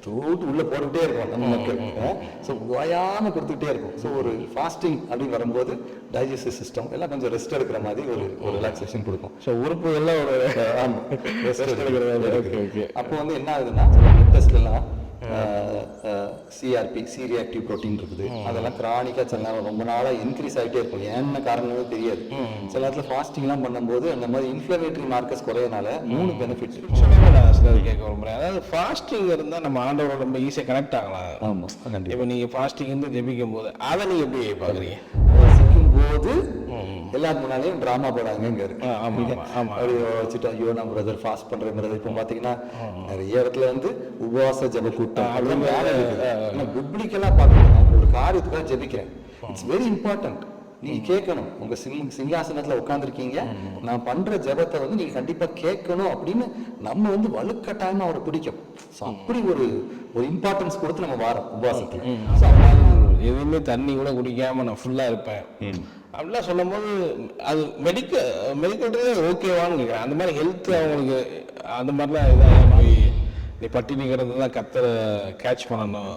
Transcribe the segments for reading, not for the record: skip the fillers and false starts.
Throat உள்ளே போட்டுக்கிட்டே இருக்கும் நம்ம மக்கள். ஸோ ஓயாமல் கொடுத்துக்கிட்டே இருக்கும். ஸோ ஒரு ஃபாஸ்டிங் அப்படின்னு வரும்போது டைஜஸ்டிவ் சிஸ்டம் எல்லாம் கொஞ்சம் ரெஸ்ட் எடுக்கிற மாதிரி ஒரு ரிலாக்ஸேஷன் கொடுக்கும். ஸோ உறுப்புகள்லாம் ஒரு ரெஸ்ட் எடுக்கிற அப்போ வந்து என்ன ஆகுதுன்னா பிளட் டெஸ்ட்லாம் சிஆர்பி சி ரியாக்டிவ் ப்ரோட்டீன் இருக்குது. அதெல்லாம் கிரானிக்காக சில நேரம் ரொம்ப நாளாக இன்க்ரீஸ் ஆகிட்டே இருக்கும். என்ன காரணமே தெரியாது. சில நேரத்தில் ஃபாஸ்டிங்லாம் பண்ணும்போது அந்த மாதிரி இன்ஃப்ளமேட்டரி மார்க்கர்ஸ் குறையனால 3 பெனிஃபிட் சிலர் கேட்க விரும்புகிறேன். அதாவது ஃபாஸ்டிங் இருந்தால் நம்ம ஆண்டவரோட ரொம்ப ஈஸியாக கனெக்ட் ஆகலாம். ஆமாம், கண்டிப்பாக. இப்போ நீங்கள் ஃபாஸ்டிங் இருந்து ஜெபிக்கும் போது அதை நீங்கள் எப்படி பார்க்குறீங்க? போது எல்லாரும் முன்னாலேயும் டிராமா போடாங்க அப்படி வச்சுட்டு ஐயோ நான் பிரதர் ஃபாஸ்ட் பண்றேன் பிரதர். இப்போ பாத்தீங்கன்னா நிறைய இடத்துல வந்து உபவாச ஜப கூட்டம் பிப்ளிக்கலா பாக்கணும். ஒரு காரியத்துக்காக ஜெபிக்கிறேன். It's very important. நீங்க கேட்கணும். உங்க சிங்காசனத்துல உட்காந்துருக்கீங்க, நான் பண்ற ஜபத்தை வந்து நீங்க கண்டிப்பா கேட்கணும் அப்படின்னு நம்ம வந்து வலுக்கட்டாயமா அவரை பிடிக்கும். அப்படி ஒரு இம்பார்ட்டன்ஸ் கொடுத்து நம்ம வாரோம் உபவாசத்துல. எதுவுமே தண்ணி கூட குடிக்காம நான் ஃபுல்லா இருப்பேன் அப்படிலாம் சொல்லும் போது அது மெடிக்கல் ஓகேவான்னு கேட்குறேன். அந்த மாதிரி ஹெல்த் அவங்களுக்கு அந்த மாதிரிலாம் இதாக போய் நீ பட்டினிங்கிறது தான் கத்தரை கேட்ச் பண்ணணும்,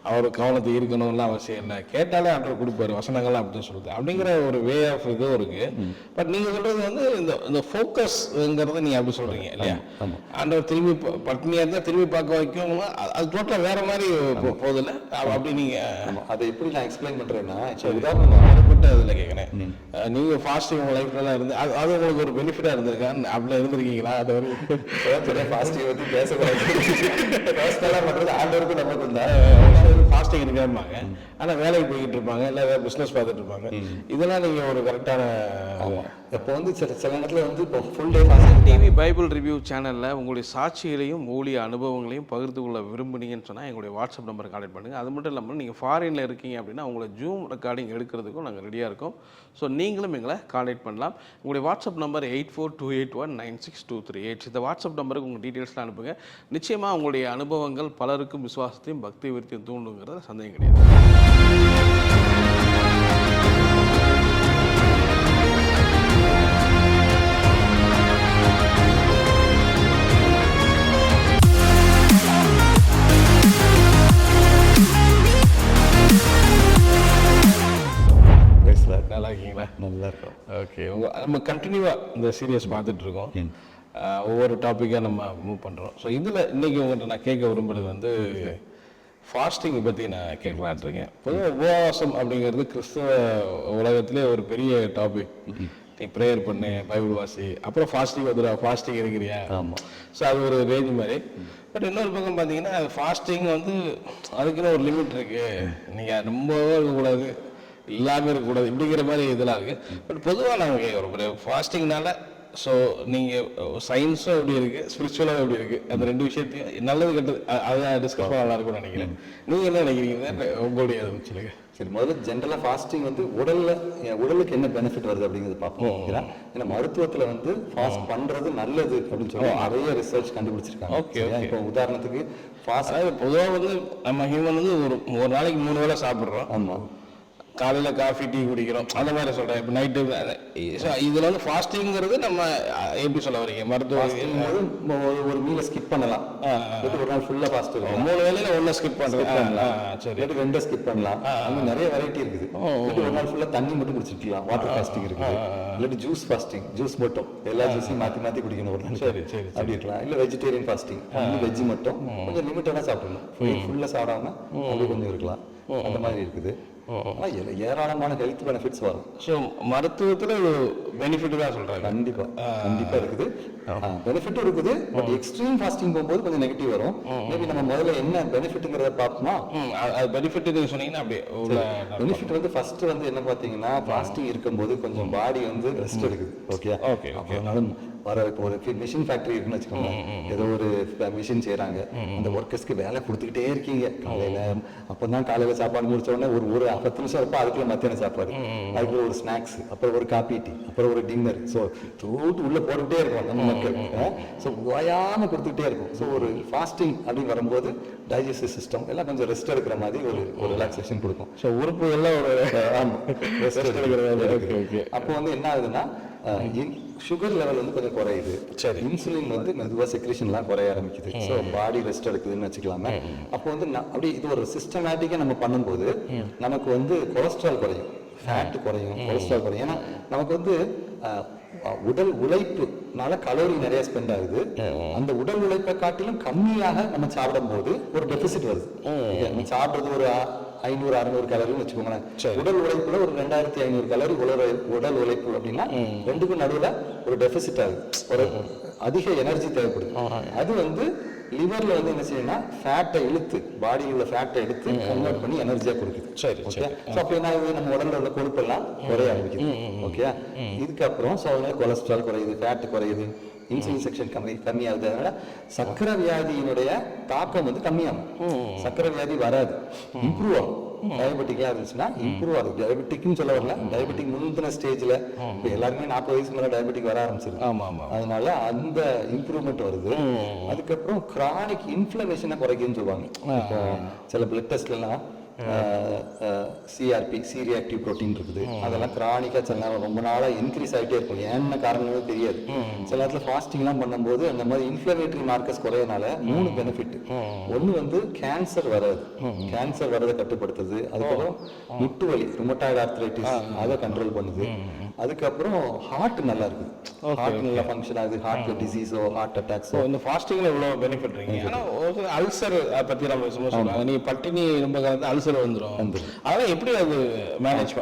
அவர் கவனத்தை இருக்கணும்லாம் அவசியம் இல்லை. கேட்டாலே ஆர்டர் கொடுப்பாரு, வசனங்கள்லாம் அப்படின்னு சொல்லுது. அப்படிங்கிற ஒரு வே ஆஃப் இதுவும் இருக்கு. பட் நீங்க சொல்றது வந்து இந்த ஃபோக்கஸ்ங்கிறத நீங்க அப்படி சொல்றீங்க இல்லையா? ஆண்டவர் திரும்பி பட்டினியா இருந்தால் திரும்பி பார்க்க வைக்கும், அது டோட்டலாக வேற மாதிரி போதில்லை. அப்படி நீங்க அதை எப்படி நான் எக்ஸ்பிளைன் பண்றேன்னா, உதாரணப்பட்ட அதில் கேட்குறேன். நீங்க ஃபாஸ்டிங் உங்க லைஃப்லாம் இருந்து அது உங்களுக்கு ஒரு பெனிஃபிட்டா இருந்திருக்கா? அப்படிலாம் இருந்திருக்கீங்களா? அது ஒரு ஃபாஸ்டிங் பற்றி பேசக்கூடாது. ஃபாஸ்டிங் இருக்காங்க, ஆனா வேலைக்கு போய்கிட்டு இருப்பாங்க, இல்லை பிசினஸ் பார்த்துட்டு இருப்பாங்க. இதெல்லாம் நீங்க ஒரு கரெக்டான இப்போ வந்து சில நேரத்தில் வந்து இப்போ full day TV Bible review சேனலில் உங்களுடைய சாட்சிகளையும் ஊழிய அனுபவங்களையும் பகிர்ந்து கொள்ள விரும்புனீங்கன்னு சொன்னால் எங்களுடைய வாட்ஸ்அப் நம்பரை கான்டெக்ட் பண்ணுங்கள். அது மட்டும் இல்லாமல் நீங்கள் ஃபாரினில் இருக்கீங்க அப்படின்னா உங்களை ஜூம் ரெக்கார்டிங் எடுக்கிறதுக்கும் நாங்கள் ரெடியாக இருக்கோம். ஸோ நீங்களும் எங்களை கான்டெக்ட் பண்ணலாம். உங்களுடைய வாட்ஸ்அப் நம்பர் 8428196238. இந்த வாட்ஸ்அப் நம்பருக்கு உங்கள் டீட்டெயில்ஸ்லாம் அனுப்புங்க. நிச்சயமாக உங்களுடைய அனுபவங்கள் பலருக்கும் விசுவாசத்தையும் பக்தி விருத்தியும் தூண்டுங்கிறத சந்தேகம் கிடையாது. நல்லா இருக்கீங்களா? நல்லா இருக்கும். ஓகே, நம்ம கண்டினியூவாக இந்த சீரியஸ் பார்த்துட்டு இருக்கோம். ஒவ்வொரு டாப்பிக்காக நம்ம மூவ் பண்ணுறோம். ஸோ இதில் இன்றைக்கி உங்கள்கிட்ட நான் கேட்க விரும்புகிறது வந்து ஃபாஸ்டிங்கை பற்றி நான் கேட்கலான் இருக்கேன். பொதுவாக உபவாசம் அப்படிங்கிறது கிறிஸ்தவ உலகத்திலே ஒரு பெரிய டாபிக். நீ ப்ரேயர் பண்ணு, பைபிள் வாசி, அப்புறம் ஃபாஸ்டிங் வந்துடுவா, ஃபாஸ்டிங் இருக்கிறியா? ஆமாம். ஸோ அது ஒரு ரேஞ்ச் மாதிரி. பட் இன்னொரு பக்கம் பார்த்தீங்கன்னா ஃபாஸ்டிங் வந்து அதுக்குன்னு ஒரு லிமிட் இருக்குது. நீங்கள் ரொம்பவே இருக்கக்கூடாது, இல்லாமல் இருக்கக்கூடாது, இப்படிங்கிற மாதிரி இதெல்லாம் இருக்குது. பட் பொதுவாக நாங்கள் ஒரு ஃபாஸ்டிங்னால ஸோ நீங்கள் சயின்ஸும் எப்படி இருக்குது, ஸ்பிரிச்சுவலாகவும் எப்படி இருக்குது, அந்த ரெண்டு விஷயத்தையும் நல்லது கெட்டது அதான் டிஸ்கஸ் பண்ண நல்லா இருக்கும்னு நினைக்கிறேன். நீங்கள் என்ன நினைக்கிறீங்க? உங்களுடைய அதை சொல்லுங்க. சரி, முதல்ல ஜென்ரலாக ஃபாஸ்டிங் வந்து உடலுக்கு என்ன பெனிஃபிட் வருது அப்படிங்கிறது பார்ப்போம். ஏன்னா மருத்துவத்தில் வந்து ஃபாஸ்ட் பண்ணுறது நல்லது அப்படின்னு சொல்லி நிறைய ரிசர்ச் கண்டுபிடிச்சிருக்காங்க. ஓகே, இப்போ உதாரணத்துக்கு ஃபாஸ்ட் பொதுவாக வந்து நம்ம ஹியூமன் வந்து ஒரு நாளைக்கு 3 வேளை சாப்பிட்றோம். ஆமாம். காலையில் காஃபி டீ குடிக்கிறோம், அந்த மாதிரி சொல்கிறேன். இப்போ நைட்டு இதில் வந்து ஃபாஸ்டிங்கிறது நம்ம எப்படி சொல்ல வரீங்க? மருத்துவம் ஒரு மீலை ஸ்கிப் பண்ணலாம், ஒரு நாள் ஃபுல்லாக ஃபாஸ்ட் இருக்கும். 3 வேளையில் ஒன்றை ஸ்கிப் பண்ணுறேன். சரி, 2 ஸ்கிப் பண்ணலாம். அந்த நிறைய வெரைட்டி இருக்குது. ஒரு நாள் ஃபுல்லாக தண்ணி மட்டும் குடிச்சிக்கலாம், வாட்டர் ஃபாஸ்டிங் இருக்குது. இல்லாட்டி ஜூஸ் ஃபாஸ்டிங், ஜூஸ் மட்டும் எல்லா ஜூஸையும் மாற்றி குடிக்கணும் ஒரு நாள். சரி சரி அப்படி இருக்கலாம். இல்லை வெஜிடேரியன் ஃபாஸ்டிங், வெஜ்ஜு மட்டும் கொஞ்சம் லிமிட்டடாக சாப்பிடணும், ஃபுல்லாக சாப்பிடாம அப்படி கொஞ்சம் இருக்கலாம். அந்த மாதிரி இருக்குது. ஏராளமான ஹெல்த் பெனிஃபிட்ஸ் வரும். ஸோ மருத்துவத்தில் ஒரு பெனிஃபிட் தான் சொல்கிறாங்க. கண்டிப்பாக இருக்குது, பெனிஃபிட்டும் இருக்குது. பட் எக்ஸ்ட்ரீம் ஃபாஸ்டிங் போகும்போது கொஞ்சம் நெகட்டிவ் வரும். மேபி நம்ம முதல்ல என்ன பெனிஃபிட்டுங்கிறத பார்ப்போமா? அது பெனிஃபிட் சொன்னீங்கன்னா அப்படியே பெனிஃபிட் வந்து ஃபர்ஸ்ட் வந்து என்ன பார்த்தீங்கன்னா, ஃபாஸ்டிங் இருக்கும்போது கொஞ்சம் பாடி வந்து ரெஸ்ட் எடுக்குது. Okay okay okay. வர இப்போ ஒரு மிஷின் ஃபேக்ட்ரி இருக்குன்னு வச்சுக்கோங்க, ஏதோ ஒரு மிஷின் செய்கிறாங்க, அந்த ஒர்க்கர்ஸ்க்கு வேலை கொடுத்துக்கிட்டே இருக்கீங்க. காலையில் அப்போ தான் காலையில் சாப்பாடு முடிச்ச உடனே ஒரு 10 நிமிஷம் இருப்போம், அதுக்குள்ள மத்தியானம் சாப்பாடு, அதுக்குள்ள ஒரு ஸ்நாக்ஸ், அப்புறம் ஒரு காப்பி டீ, அப்புறம் ஒரு டின்னர். ஸோ த்ரூட் உள்ளே போட்டுக்கிட்டே இருக்கும் நம்ம மக்கள். ஸோ ஓயாமல் கொடுத்துக்கிட்டே இருக்கும். ஸோ ஒரு ஃபாஸ்டிங் அப்படின்னு வரும்போது டைஜஸ்டிவ் சிஸ்டம் எல்லாம் கொஞ்சம் ரெஸ்ட் எடுக்கிற மாதிரி ஒரு ரிலாக்ஸேஷன் கொடுக்கும். ஸோ உறுப்புகள்லாம் ஒரு ரெஸ்ட் எடுக்கிற. அப்போ வந்து என்ன ஆகுதுன்னா சுகர் லெவல் வந்து கொஞ்சம் குறையுது. சரி. இன்சுலின் வந்து மெதுவாக செக்ரேஷன்லாம் குறைய ஆரம்பிக்குது. ஸோ பாடி ரெஸ்ட் எடுக்குதுன்னு வச்சுக்கலாமே. அப்போ வந்து அப்படி இது ஒரு சிஸ்டமேட்டிக்காக நம்ம பண்ணும்போது நமக்கு வந்து கொலஸ்ட்ரால் குறையும், ஃபேட் குறையும், கொலஸ்ட்ரால் குறையும். ஏன்னா நமக்கு வந்து உடல் உழைப்புனால கலோரி நிறைய ஸ்பெண்ட் ஆகுது. அந்த உடல் உழைப்பை காட்டிலும் கம்மியாக நம்ம சாப்பிடும் போது ஒரு டெபிசிட் வருது. நம்ம சாப்பிடுறது ஒரு 500-600 கலோரின்னு வச்சுக்கோங்களேன். உடல் உழைப்புல ஒரு 2500 கலோரி உடல் உழைப்பு அப்படின்னா ரெண்டுக்கும் நடுவில் ஒரு டெபிசிட் ஆகுது, ஒரு அதிக எனர்ஜி தேவைப்படுது. அது வந்து லிவர்ல வந்து என்ன செய்யணும்னா ஃபேட்டை இழுத்து, பாடியில் உள்ள ஃபேட்டை எடுத்து கன்வெர்ட் பண்ணி எனர்ஜியா கொடுக்குது. சரி, ஓகே. ஸோ அப்போ என்ன ஆகுது, நம்ம உடம்புல உள்ள கொழுப்பெல்லாம் குறைய ஆரம்பிக்குது. ஓகே. இதுக்கப்புறம் கொலஸ்ட்ரால் குறையுது, ஃபேட் குறையுது, இன்சுலின் செக்ஷன் கம்மியாகுது. அதனால சக்கரை வியாதியினுடைய தாக்கம் வந்து கம்மியாகும். சக்கரை வியாதி வராது, இம்ப்ரூவ் ஆகும். டயபெட்டிக்கா இருந்துச்சுன்னா இம்ப்ரூவ் ஆகுது. டயபெட்டிக்னு சொல்ல வரல, டயபெட்டிக் முந்தின ஸ்டேஜ்ல இப்போ எல்லாருமே 40 வயசுக்கு மேலே டயபெட்டிக் வர ஆரம்பிச்சிருக்கு. அதனால அந்த இம்ப்ரூவ்மெண்ட் வருது. அதுக்கப்புறம் கிரானிக் இன்ஃப்ளமேஷனை குறைக்குன்னு சொல்லுவாங்க. இப்போ சில பிளட் டெஸ்ட்லாம் சிஆர்பி, சி ரியாக்டிவ் புரோட்டீன் இருக்குது. அதெல்லாம் கிரானிக்கா சில நேரம் ரொம்ப நாளா இன்க்ரீஸ் ஆகிட்டே இருக்கும். என்ன காரணமே தெரியாது. சில நேரத்தில் ஃபாஸ்டிங்லாம் பண்ணும்போது அந்த மாதிரி இன்ஃப்ளமேட்டரி மார்க்கர்ஸ் குறையனால 3 பெனிஃபிட். ஒன்று வந்து கேன்சர் வராது, கேன்சர் வரதை கட்டுப்படுத்துது. அதுக்கப்புறம் முட்டு வலி, ருமட்டாய்டு ஆர்த்ரைட்டிஸ், அதை கண்ட்ரோல் பண்ணுது. அதுக்கப்புறம் ஹார்ட் நல்லா இருக்குது, ஹார்ட் நல்லா ஃபங்க்ஷன் ஆகுது. ஹார்ட்ல டிசீஸோ ஹார்ட் அட்டாக்ஸோ இந்த ஃபாஸ்டிங்ல இவ்வளவு பெனிஃபிட் இருக்கு. ஆனா ஒரு அல்சர் பத்தி நம்ம சும்மா சொல்றாங்க, நீ பட்டினி ரொம்ப காலத்துல அல்சர் வந்துடும். அதெல்லாம் எப்படி அது மேனேஜ்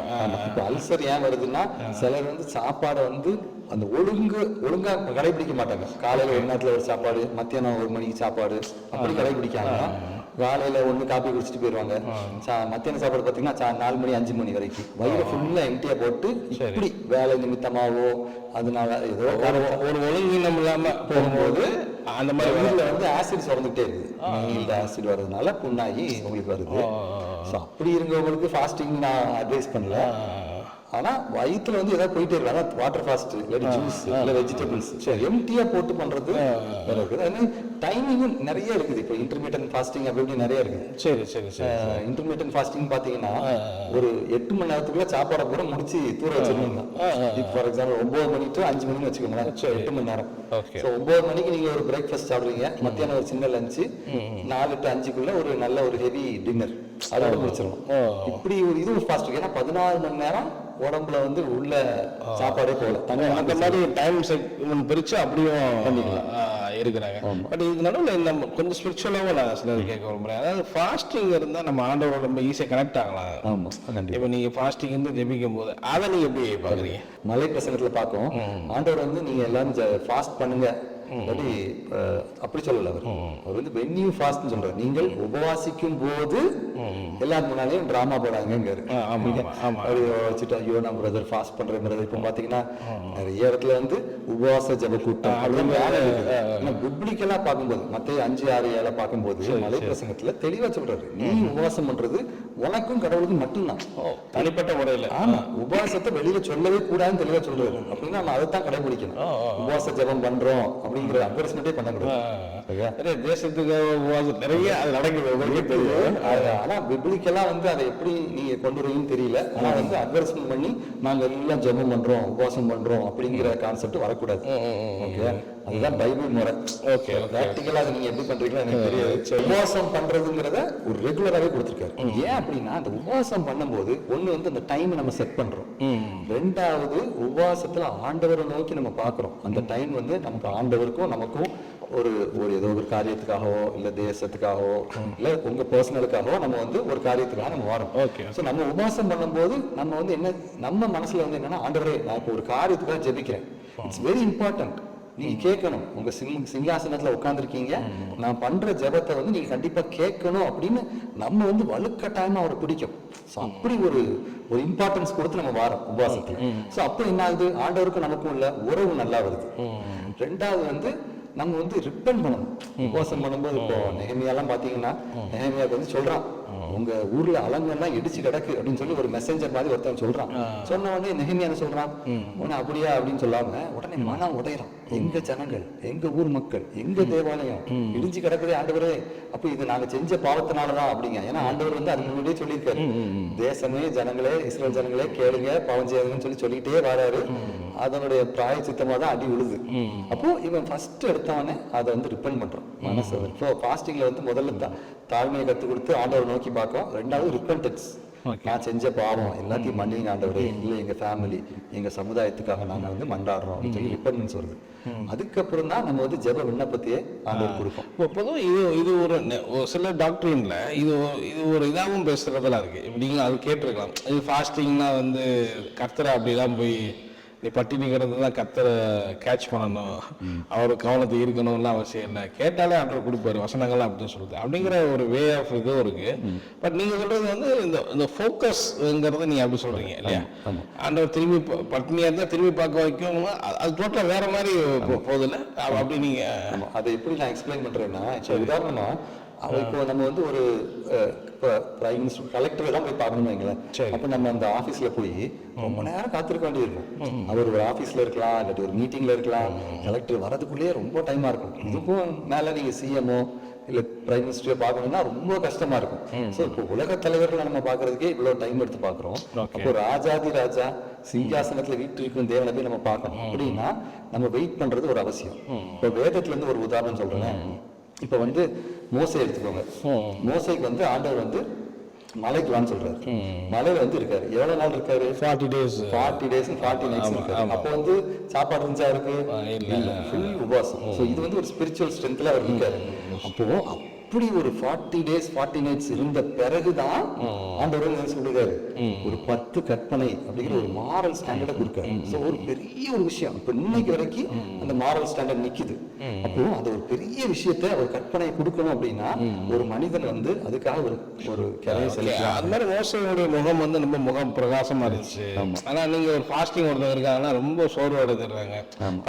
இப்போ அல்சர் ஏன் வருதுன்னா, சிலர் வந்து சாப்பாடை வந்து அந்த ஒழுங்கா கடைபிடிக்க மாட்டாங்க. காலையில ஒரு நேரத்துல ஒரு சாப்பாடு, மத்தியானம் 1 மணிக்கு சாப்பாடு, அப்படி கடைபிடிக்காங்க. காலையில ஒண்ணு காப்பி குடிச்சிட்டு போயிருவாங்க. மத்தியான சாப்பாடு பாத்தீங்கன்னா 4 மணி 5 மணி வரைக்கும் வயிறு ஃபுல்லா எம்டியா போட்டு இப்படி வேலை நிமித்தமாவோ அதனால ஏதோ ஒரு ஒழுங்கினம் இல்லாம போகும்போது அந்த மாதிரி வயிறுல வந்து ஆசிட் சுரந்துட்டே இருக்குது. ஆசிட் வர்றதுனால புண்ணாகி உங்களுக்கு வருது. அப்படி இருக்கவங்களுக்கு ஃபாஸ்டிங் நான் அட்வைஸ் பண்ணல. ஆனா வயிற்றுல வந்து ஏதாவது போயிட்டே இருக்கு. அதான் வாட்டர் ஃபாஸ்ட், இல்லை ஜூஸ், இல்லை வெஜிடபிள்ஸ் எம்டியா போட்டு பண்றது வேற இருக்குது. அதனால டைமிங்கும் நிறைய இருக்குது. இப்போ இன்டர்மீடியன்ட் ஃபாஸ்டிங் அப்படி நிறைய இருக்குது. சரி சரி சரி. இன்டர்மீடியன்ட் ஃபாஸ்டிங் பாத்தீங்கன்னா ஒரு 8 மணி நேரத்துக்குள்ள சாப்பாடை பூரா முடிச்சு தூர வச்சிருந்தீங்க. இப்போ ஃபார் எக்ஸாம்பிள் 9 மணி to 5 மணின்னு வச்சுக்கோங்களேன், 8 மணி நேரம். ஸோ 9 மணிக்கு நீங்க ஒரு பிரேக்ஃபாஸ்ட் சாப்பிடுவீங்க, மத்தியானம் ஒரு சின்ன லஞ்சு, 4 to 5க்குள்ள ஒரு நல்ல ஒரு ஹெவி டின்னர், அதோட முடிச்சிடணும். இப்படி ஒரு இது ஃபாஸ்டிங். ஏன்னா 16 மணி நேரம் உடம்புல வந்து உள்ள சாப்பாடே போல அந்த மாதிரி டைம் செக்மெண்ட் பிரிச்சு அப்படியும் இருக்கிறாங்க. பட் இது நடுவில் இந்த கொஞ்சம் ஸ்பிரிச்சுவலாகவும் நான் சிலர் கேட்க விரும்புறேன். அதாவது ஃபாஸ்டிங் இருந்தால் நம்ம ஆண்டவரோட ரொம்ப ஈஸியாக கனெக்ட் ஆகலாம். ஆமாம். இப்போ நீங்கள் ஃபாஸ்டிங் இருந்து ஜெபிக்கும் போது அதை நீங்கள் எப்படி பார்க்குறீங்க? மலை பிரசங்கத்தில் பார்க்கும் ஆண்டவர் வந்து நீங்கள் எல்லாரும் ஃபாஸ்ட் பண்ணுங்க அப்படி சொல்லல. அவர் வந்து when you fast சொல்றாரு, நீங்கள் உபவாசிக்கும் போது எல்லாரும் முன்னாலேயும் டிராமா போடாங்க. ஐயோ நம்ம பிரதர் ஃபாஸ்ட் பண்ற பிரதர். இப்போ பாத்தீங்கன்னா நிறைய இடத்துல வந்து உபவாச ஜப கூட்டம் பிப்ளிக்கலா பார்க்கும்போது மத்திய 5-6 பார்க்கும்போது மலை பிரசங்கத்துல தெளிவா சொல்றாரு, நீ உபவாசம் பண்றது உனக்கும் கடவுளுக்கும் மட்டும்தான், தனிப்பட்ட முறையில. ஆமா, உபவாசத்தை வெளியில சொல்லவே கூடாதுன்னு தெளிவா சொல்றாரு. அப்படின்னா நம்ம அதைத்தான் கடைபிடிக்கணும். உபவாச ஜபம் பண்றோம் அப்படிங்கிற அட்வர்டைஸ்மெண்டே பண்ணக்கூடாது. தேசத்துக்கு நிறைய அது நடக்குது. ஆனா பிப்ளிக்கெல்லாம் வந்து அதை எப்படி நீங்க கொண்டு வரீங்கன்னு தெரியல. ஆனா வந்து அட்வர்டைஸ்மெண்ட் பண்ணி நாங்க எல்லாம் ஜெபம் பண்றோம், உபவாசம் பண்றோம் அப்படிங்கிற கான்செப்ட் வரக்கூடாது. ஓகே, அதுதான் பைபிள் முறை. ஓகே, பிராக்டிக்கலா அதை நீங்க எப்படி பண்றீங்களோ எனக்கு தெரியாது. உபவாசம் பண்றதுங்கிறத ஒரு ரெகுலராகவே கொடுத்துருக்காரு. ஏன் அப்படின்னா அந்த உபவாசம் பண்ணும்போது ஒண்ணு வந்து அந்த டைம் நம்ம செட் பண்றோம். 2வது உபவாசத்துல ஆண்டவரை நோக்கி நம்ம பாக்குறோம். அந்த டைம் வந்து நமக்கு ஆண்டவருக்கும் நமக்கும் ஒரு ஏதோ ஒரு காரியத்துக்காகவோ இல்ல தேசத்துக்காகவோ இல்ல உங்க பர்சனலுக்காகவோ நம்ம வந்து ஒரு காரியத்துக்காக நம்ம வரோம். ஸோ நம்ம உபவாசம் பண்ணும்போது நம்ம வந்து என்ன, நம்ம மனசுல வந்து என்னன்னா, ஆண்டவரே நான் இப்போ ஒரு காரியத்துக்காக ஜெபிக்கிறேன். It's very important. நீங்க கேட்கணும். உங்க சிங்காசனத்துல உட்கார்ந்துருக்கீங்க, நான் பண்ற ஜெபத்தை வந்து நீங்க கண்டிப்பா கேட்கணும் அப்படின்னு நம்ம வந்து வலுக்கட்டாயமா அவரை பிடிக்கும். ஸோ அப்படி ஒரு இம்பார்ட்டன்ஸ் கொடுத்து நம்ம வரோம் உபவாசத்துல. ஸோ அப்போ என்ன ஆகுது, ஆண்டவருக்கும் நமக்கும் உள்ள உறவு நல்லா வருது. 2வது வந்து நம்ம வந்து ரிப்பன் பண்ணணும். உபவாசம் பண்ணும்போது இப்போ நெகமியாலாம் பாத்தீங்கன்னா, நெகமியாவுக்கு வந்து சொல்றான், உங்க ஊர்ல அலங்கெல்லாம் இடிச்சு கிடக்கு அப்படின்னு சொல்லி ஒரு மெசேஞ்சர் மாதிரி ஒருத்தன் சொல்றான். சொன்ன உடனே நெகமியா என்ன சொல்றான், அப்படியா அப்படின்னு சொல்லாம உடனே மனம் உடையிறான். எங்க ஜனங்கள், எங்க ஊர் மக்கள், எங்க தேவாலயம் இடிஞ்சு கிடக்குதே ஆண்டவரே, அப்ப இது நாங்க செஞ்ச பாவத்தினாலதான் அப்படிங்க. ஏன்னா ஆண்டவர் வந்து அதுக்கு முன்னாடியே சொல்லியிருக்காரு, தேசமே ஜனங்களே, இஸ்ரேல் ஜனங்களே கேளுங்க, பாவம் செய்யாதுன்னு சொல்லிக்கிட்டே வராரு. அதனுடைய பிராயச்சித்தமா தான் அடி விழுது. அப்போ இவன் ஃபர்ஸ்ட் எடுத்தவனே அதை வந்து ரிப்பன் பண்றான் மனசு. இப்போ ஃபாஸ்டிங்ல வந்து முதல்ல தாழ்மையை கற்றுக் கொடுத்து ஆண்டவர் நோக்கி பார்க்கும். ரெண்டாவது ரிப்பன்டன்ஸ், நான் செஞ்ச பாவம் எல்லாத்தையும் மன்னிங்க ஆண்டவரே, இல்லை எங்க ஃபேமிலி எங்க சமுதாயத்துக்காக நாங்க வந்து மண்டாடுறோம் அப்படின்னு சொல்லி ரிப்பன்டன்ஸ் வருது. அதுக்கப்புறம் தான் நம்ம வந்து ஜெப விண்ணப்பத்தையே ஆண்டவர் கொடுப்போம். பொதுவாக இது ஒரு சில டாக்டரின்ல இது ஒரு இதாகவும் பேசுறதெல்லாம் இருக்கு. நீங்களும் அது கேட்டிருக்கலாம், இது ஃபாஸ்டிங்னா வந்து கர்த்தரை அப்படிலாம் போய் நீ பட்டினிங்கிறது தான் கர்த்தரை கேட்ச் பண்ணணும், அவர் கவனத்தை இருக்கணும்லாம் அவசியம் இல்லை, கேட்டாலே ஆண்டவர் கொடுப்பாரு, வசனங்கள்லாம் அப்படின்னு சொல்லுது அப்படிங்கிற ஒரு வே ஆஃப் இதுவும் இருக்கு. பட் நீங்க சொல்றது வந்து இந்த ஃபோக்கஸ்ங்கிறத நீங்க அப்படி சொல்றீங்க இல்லையா? ஆண்டவர் திரும்பி பட்டினியா இருந்தால் திரும்பி பார்க்க வைக்கும், அது டோட்டலாக வேற மாதிரி போகுதுல்ல அப்படி நீங்க அதை எப்படி நான் எக்ஸ்பிளைன் பண்றேன்னா, உதாரணமா இப்போ நம்ம வந்து ஒரு பிரைம் மினிஸ்டர் கலெக்டர் தான் போய் பார்க்கணும் வைங்களேன். அப்ப நம்ம அந்த ஆபீஸ்ல போய் ரொம்ப நேரம் காத்திருக்க வேண்டியிருக்கும். அவர் ஒரு ஆபீஸ்ல இருக்கலாம், இல்லாட்டி ஒரு மீட்டிங்ல இருக்கலாம், கலெக்டர் வரதுக்குள்ளேயே ரொம்ப டைமா இருக்கும். இதுக்கும் மேல நீங்க சிஎம்ஓ இல்ல பிரைம் மினிஸ்டரை பார்க்கணும்னா ரொம்ப கஷ்டமா இருக்கும். ஸோ இப்போ உலக தலைவர்களை நம்ம பார்க்கறதுக்கே இவ்வளவு டைம் எடுத்து பார்க்குறோம். அப்போ ராஜாதி ராஜா சிங்காசனத்துல வீட்டிற்கும் தேவனை போய் நம்ம பார்க்கணும் அப்படின்னா நம்ம வெயிட் பண்றது ஒரு அவசியம். இப்போ வேதத்துல இருந்து ஒரு உதாரணம் சொல்றேன். இப்ப வந்து மோசே எடுத்துக்கோங்க. மோசைக்கு வந்து ஆண்டவர் வந்து மலைக்கு வான்னு சொல்றாரு. மலையில வந்து இருக்காரு. எவ்வளவு நாள் இருக்காரு? 40 days 40 nights இருக்காரு. அப்ப வந்து சாப்பாடு இருந்துச்சா இருக்கு? இல்ல, ஃபுல் உபவாசம். சோ இது வந்து ஒரு ஸ்பிரிச்சுவல் ஸ்ட்ரென்த்ல அவர் இருக்காரு. அப்போ அப்படி ஒரு 40 days 40 nights இருந்த பிறகுதான் ஆண்டவர் என்ன சொல்றாரு, ஒரு 10 கற்பனை அப்படிங்கிற ஒரு மாரல் ஸ்டாண்டர்டை கொடுக்காரு. சோ ஒரு பெரிய ஒரு விஷயம். இப்ப இன்னைக்கு வரைக்கும் அந்த மாரல் ஸ்டாண்டர்ட் நிக்குது. அப்போ அது ஒரு பெரிய விஷயத்தை ஒரு கற்பனை கொடுக்கணும் அப்படின்னா ஒரு மனிதன் வந்து அதுக்காக ஒரு கிளையை செலுத்தலாம். அது மாதிரி மோசையோடைய முகம் வந்து ரொம்ப முகம் பிரகாசமா இருந்துச்சு. ஆனா நீங்க ஒரு ஃபாஸ்டிங் ஒருத்தர் இருக்காங்கன்னா ரொம்ப சோர்வு அடைஞ்சிடுறாங்க.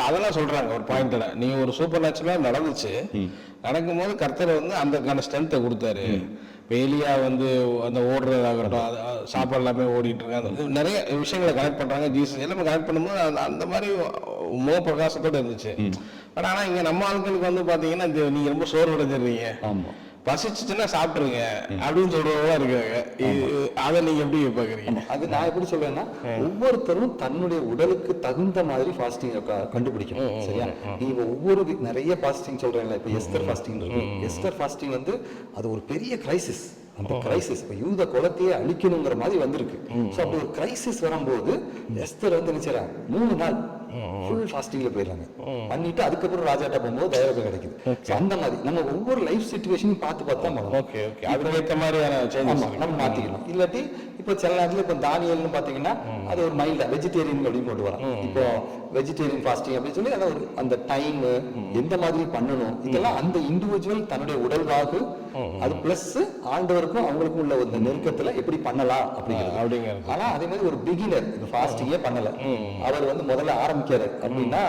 அதெல்லாம் சொல்றாங்க ஒரு பாயிண்ட்ல, நீங்க ஒரு சூப்பர் நேச்சுரலா நடந்துச்சு, நடக்கும்போது கர்த்தர் வந்து அந்த ஸ்ட்ரென்த்தை கொடுத்தாரு. எலியா வந்து அந்த ஓடுறதாகட்டும், சாப்பாடு எல்லாமே ஓடிட்டு இருக்காங்க, நிறைய விஷயங்களை கனெக்ட் பண்றாங்க. ஜீசஸ் எல்லாமே கனெக்ட் பண்ணும்போது அந்த மாதிரி முக பிரகாசத்தோட இருந்துச்சு. பட் ஆனா இங்க நம்ம ஆட்களுக்கு வந்து பாத்தீங்கன்னா நீங்க ரொம்ப சோர்வு அடைஞ்சிடுறீங்க, பசிச்சுன்னா சாப்பிட்டுருங்க அப்படின்னு சொல்றவங்க இருக்காங்க. அதை நீங்க எப்படி பாக்குறீங்க? அது நான் எப்படி சொல்றேன்னா, ஒவ்வொருத்தரும் தன்னுடைய உடலுக்கு தகுந்த மாதிரி ஃபாஸ்டிங் கண்டுபிடிக்கணும். சரியா? நீங்க ஒவ்வொரு நிறைய ஃபாஸ்டிங் சொல்றேன்ல, இப்ப எஸ்தர் ஃபாஸ்டிங் இருக்கு. எஸ்தர் ஃபாஸ்டிங் வந்து அது ஒரு பெரிய கிரைசிஸ். அந்த கிரைசிஸ் இப்ப யூத குலத்தையே அழிக்கணுங்கிற மாதிரி வந்திருக்கு. சோ அப்படி ஒரு கிரைசிஸ் வரும்போது எஸ்தர் வந்து நினைச்சாங்க 3 நாள் ஃபுல் ஃபாஸ்டிங்ல போயிடுறாங்க. பண்ணிட்டு அதுக்கப்புறம் ராஜாட்ட போகும்போது தயவு கிடைக்குது. அந்த மாதிரி நம்ம ஒவ்வொரு லைஃப் சிச்சுவேஷனையும் பார்த்து பார்த்தா அதுக்கேற்ற மாதிரியான நம்ம மாத்திக்கணும். இல்லாட்டி இப்போ சில நேரத்தில் இப்போ தானியல்னு பாத்தீங்கன்னா அது ஒரு மைல்டா வெஜிடேரியன் அப்படின்னு கொண்டு வரோம். இப்போ வெஜிடேரியன் ஃபாஸ்டிங் அப்படின்னு சொல்லி அதை அந்த டைம் எந்த மாதிரி பண்ணணும் இதெல்லாம் அந்த இண்டிவிஜுவல் தன்னுடைய உடல்வாகு அது பிளஸ் ஆண்டவருக்கும் அவங்களுக்கும் உள்ள ஒரு நெருக்கத்துல எப்படி பண்ணலாம் அப்படிங்கிறது. ஆனா அதே மாதிரி ஒரு பிகினர் இப்போ ஃபாஸ்டிங்கே பண்ணல, அவர் வந்து முதல்ல ஆரம்பிக்காரு அப்படின்னா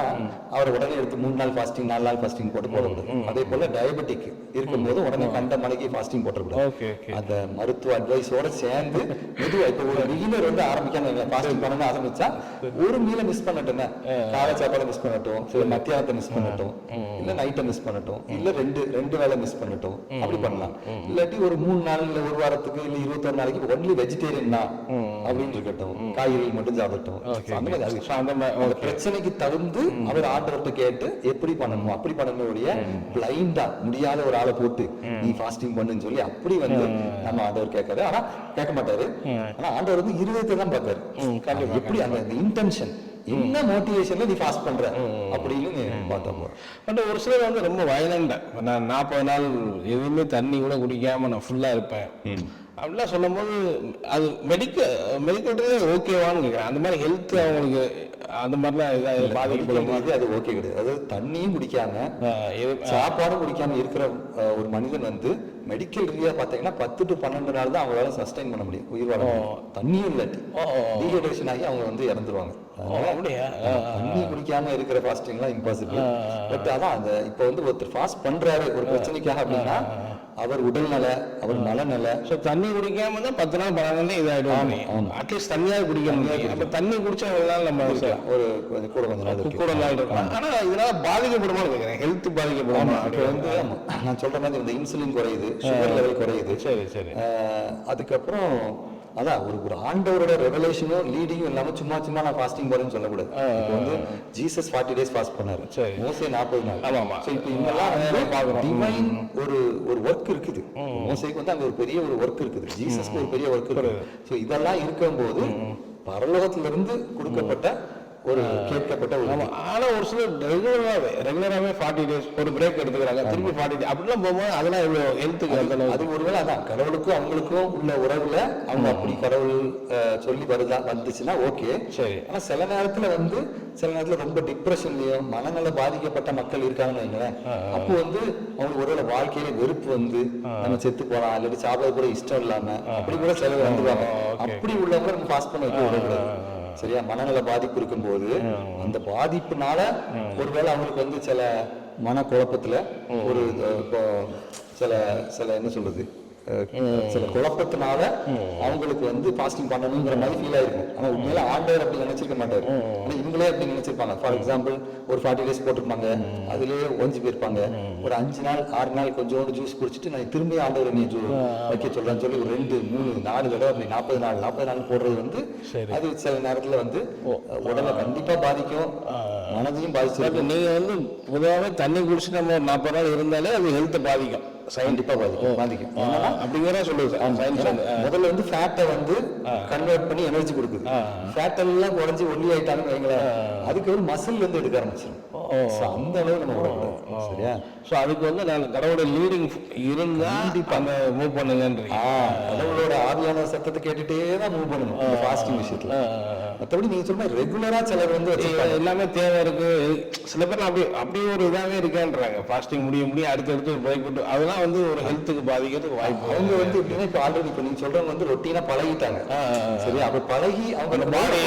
அவர் உடனே எடுத்து 3 நாள் ஃபாஸ்டிங் 4 நாள் ஃபாஸ்டிங் போட்டு போடக்கூடாது. அதே போல டயபெட்டிக் இருக்கும்போது உடனே கண்ட மணிக்கு ஃபாஸ்டிங் போட்டக்கூடாது. அந்த மருத்துவ அட்வைஸோட சேர்ந்து மெதுவா இப்போ ஒரு பிகினர் வந்து ஆரம்பிக்கணும் ஃபாஸ்டிங் பண்ணணும் ஆரம்பிச்சா ஒரு மீலை மிஸ் பண்ணட்டும்னா காலை சாப்பாடு மிஸ் பண்ணட்டும், இல்ல மத்தியானத்தை மிஸ் பண்ணட்டும், இல்ல நைட்டை மிஸ் பண்ணட்டும், இல்ல ரெண்டு வேலை மிஸ் பண்ணட்டும், அப்படி பண்ணலாம். இல்லாட்டி ஒரு 3 நாள் இல்ல ஒரு வாரத்துக்கு இல்ல 21 நாளைக்கு ஒன்லி வெஜிடேரியன் தான் அப்படின்னு இருக்கட்டும், காய்கறிகள் மட்டும் சாப்பிடட்டும். அந்த மாதிரி பிரச்சனைக்கு தகுந்து அவர் ஆண்டவர்கிட்ட கேட்டு எப்படி பண்ணணும் அப்படி பண்ணணும். பிளைண்டா முடியாத ஒரு ஆளை போட்டு நீ ஃபாஸ்டிங் பண்ணுன்னு சொல்லி அப்படி வந்து நம்ம ஆண்டவர் கேட்காரு. ஆனா கேட்க மாட்டாரு. ஆனா ஆண்டவர் வந்து இருதயத்தை தான் பார்க்காரு. எப்படி அந்த இன்டென்ஷன் என்ன மோட்டிவேஷன்ல நீ ஃபாஸ்ட் பண்ற அப்படின்னு பார்த்தோம். பட் ஒரு சிலர் வந்து ரொம்ப வயலண்டா, நான் 40 நாள் எதுவுமே தண்ணி கூட குடிக்காம நான் ஃபுல்லா இருப்பேன் அப்படிலாம் சொல்லும் போது அது மெடிக்கல் ஓகேவான்னு கேட்குறேன். அந்த மாதிரி ஹெல்த் அவங்களுக்கு அந்த மாதிரிலாம் பாதிக்கப்படும்போது அது ஓகே கிடையாது. அதாவது தண்ணியும் குடிக்காம சாப்பாடும் குடிக்காம இருக்கிற ஒரு மனிதன் வந்து மெடிக்கல் ரீதியா பாத்தீங்கன்னா 10 to 12 நாள் தான் அவங்களால சஸ்டைன் பண்ண முடியும், உயிர் வாழ முடியும். தண்ணியும் இல்லாட்டி டீஹைட்ரேஷன் ஆகி அவங்க வந்து இறந்துருவாங்க. தண்ணி குடிக்காம இருக்கிற ஃபாஸ்டிங் எல்லாம் இம்பாசிபிள். பட் அதான் அந்த இப்ப வந்து ஒருத்தர் ஃபாஸ்ட் பண்றாரு ஒரு பிரச்சனைக்காக அப்படின்னா அவர் உடல்நல, அவர் மனநல. ஸோ தண்ணி குடிக்காம தான் 10 நாள் 12 நாள் இதாகிடும். அட்லீஸ்ட் தண்ணியாக குடிக்க முடியாது. அப்போ தண்ணி குடிச்சா நம்ம ஒரு கொஞ்சம் நாள் கூட நாள் இருக்கும். ஆனால் இதனால பாதிக்கப்படுமா கேட்குறேன், ஹெல்த் பாதிக்கப்படுமா? இப்போ வந்து நான் சொல்ற மாதிரி இந்த இன்சுலின் குறையுது, சுகர் லெவல் குறையுது. சரி சரி. அதுக்கப்புறம் அதான் ஒரு ஆண்டவரோட ரெவலேஷனும் லீடிங்கும் இல்லாம சும்மா சும்மா நான் ஃபாஸ்டிங் போறேன்னு சொல்லக்கூடாது. இப்போ வந்து ஜீசஸ் 40 days ஃபாஸ்ட் பண்ணாரு, மோசே 40 நாள். ஸோ இப்போ இங்கெல்லாம் டிவைன் ஒரு ஒர்க் இருக்குது. மோசேக்கு வந்து அங்க ஒரு பெரிய ஒரு ஒர்க் இருக்குது, ஜீசஸ்க்கு ஒரு பெரிய ஒர்க் இருக்குது. ஸோ இதெல்லாம் இருக்கும்போது பரலோகத்திலிருந்து கொடுக்கப்பட்ட ஒரு கேட்கப்பட்ட ஒரு. ஆனால் ஒரு சிலர் ரெகுலராகவே 40 days ஒரு பிரேக் எடுத்துக்கிறாங்க, திரும்பி 40 days அப்படிலாம் போகும்போது அதெல்லாம் இவ்வளோ ஹெல்த்துக்கு அது ஒருவேளை அதான் கடவுளுக்கும் அவங்களுக்கும் உள்ள உறவுல அவங்க அப்படி கடவுள் சொல்லி வந்துச்சுன்னா ஓகே. சரி. ஆனால் சில நேரத்தில் ரொம்ப டிப்ரெஷன்லயும் மனநல பாதிக்கப்பட்ட மக்கள் இருக்காங்கன்னு வைங்களேன். அப்போ வந்து அவங்களுக்கு ஒருவேளை வாழ்க்கையில வெறுப்பு வந்து நம்ம செத்து போலாம், இல்லாட்டி சாப்பிட கூட இஷ்டம் இல்லாம அப்படி கூட சிலர் வந்துருவாங்க. அப்படி உள்ளவங்க நம்ம ஃபாஸ்ட் பண்ண வைக்க விடக்கூடாது. சரியா? மனநல பாதிப்பு இருக்கும்போது அந்த பாதிப்புனால ஒருவேளை அவங்களுக்கு வந்து சில மன குழப்பத்துல ஒரு சில என்ன சொல்றது சில குழப்பத்தினால அவங்களுக்கு வந்து ஃபாஸ்டிங் பண்ணணுங்கிற மாதிரி ஃபீல் ஆயிருக்கும். ஆனா உண்மையில ஆண்டவர் அப்படி நினைச்சிருக்க மாட்டாரு. ஆனா இவங்களே அப்படி நினைச்சிருப்பாங்க. ஃபார் எக்ஸாம்பிள் ஒரு 40 days போட்டிருப்பாங்க, அதுலயே ஒஞ்சி போயிருப்பாங்க. ஒரு 5 நாள் 6 நாள் கொஞ்சோண்டு ஜூஸ் குடிச்சிட்டு நான் திரும்பி ஆண்டவர் நீ வைக்க சொல்றேன்னு சொல்லி ஒரு 2 3 4 தடவை அப்படி 40 நாள் போடுறது வந்து அது சில நேரத்துல வந்து உடலை கண்டிப்பா பாதிக்கும், மனதையும் பாதிச்சிருக்கு. நீங்க வந்து பொதுவாகவே தண்ணி குடிச்சு நம்ம 40 நாள் இருந்தாலே அது ஹெல்த்தை பாதிக்கும், கண்டிப்பா பாதிக்கும் அப்படிங்கிற சொல்லுது. முதல்ல வந்து ஃபேட்டை வந்து கன்வெர்ட் பண்ணி எனர்ஜி கொடுக்குது. ஃபேட் எல்லாம் குறைஞ்சி ஒல்லி ஆயிட்டாங்கன்னு வைங்களேன், அதுக்கு ஒரு மசில் வந்து எடுக்க ஆரம்பிச்சிடும். அந்த அளவு நம்ம உடம்பு. சரியா? ஸோ அதுக்கு வந்து நான் கடவுளோட லீடிங் இருந்தா அந்த மூவ் பண்ணுங்கன்றீங்க. கடவுளோட ஆவியான சத்தத்தை கேட்டுட்டே தான் மூவ் பண்ணணும் இந்த ஃபாஸ்டிங் விஷயத்துல. மற்றபடி நீங்க சொல்ற ரெகுலரா சிலர் வந்து எல்லாமே தேவை இருக்கு. சில பேர் அப்படி ஒரு இதாவே இருக்கேன்றாங்க, ஃபாஸ்டிங் முடிய அடுத்தடுத்து ஒரு பிரேக் போட்டு அதெல்லாம் வந்து ஒரு ஹெல்த்துக்கு பாதிக்கிறதுக்கு வாய்ப்பு. அவங்க வந்து எப்படின்னா இப்போ ஆல்ரெடி இப்போ நீங்க சொல்றவங்க வந்து ரொட்டீனா பழகிட்டாங்க. சரி, அப்ப பழகி அவங்க பாடி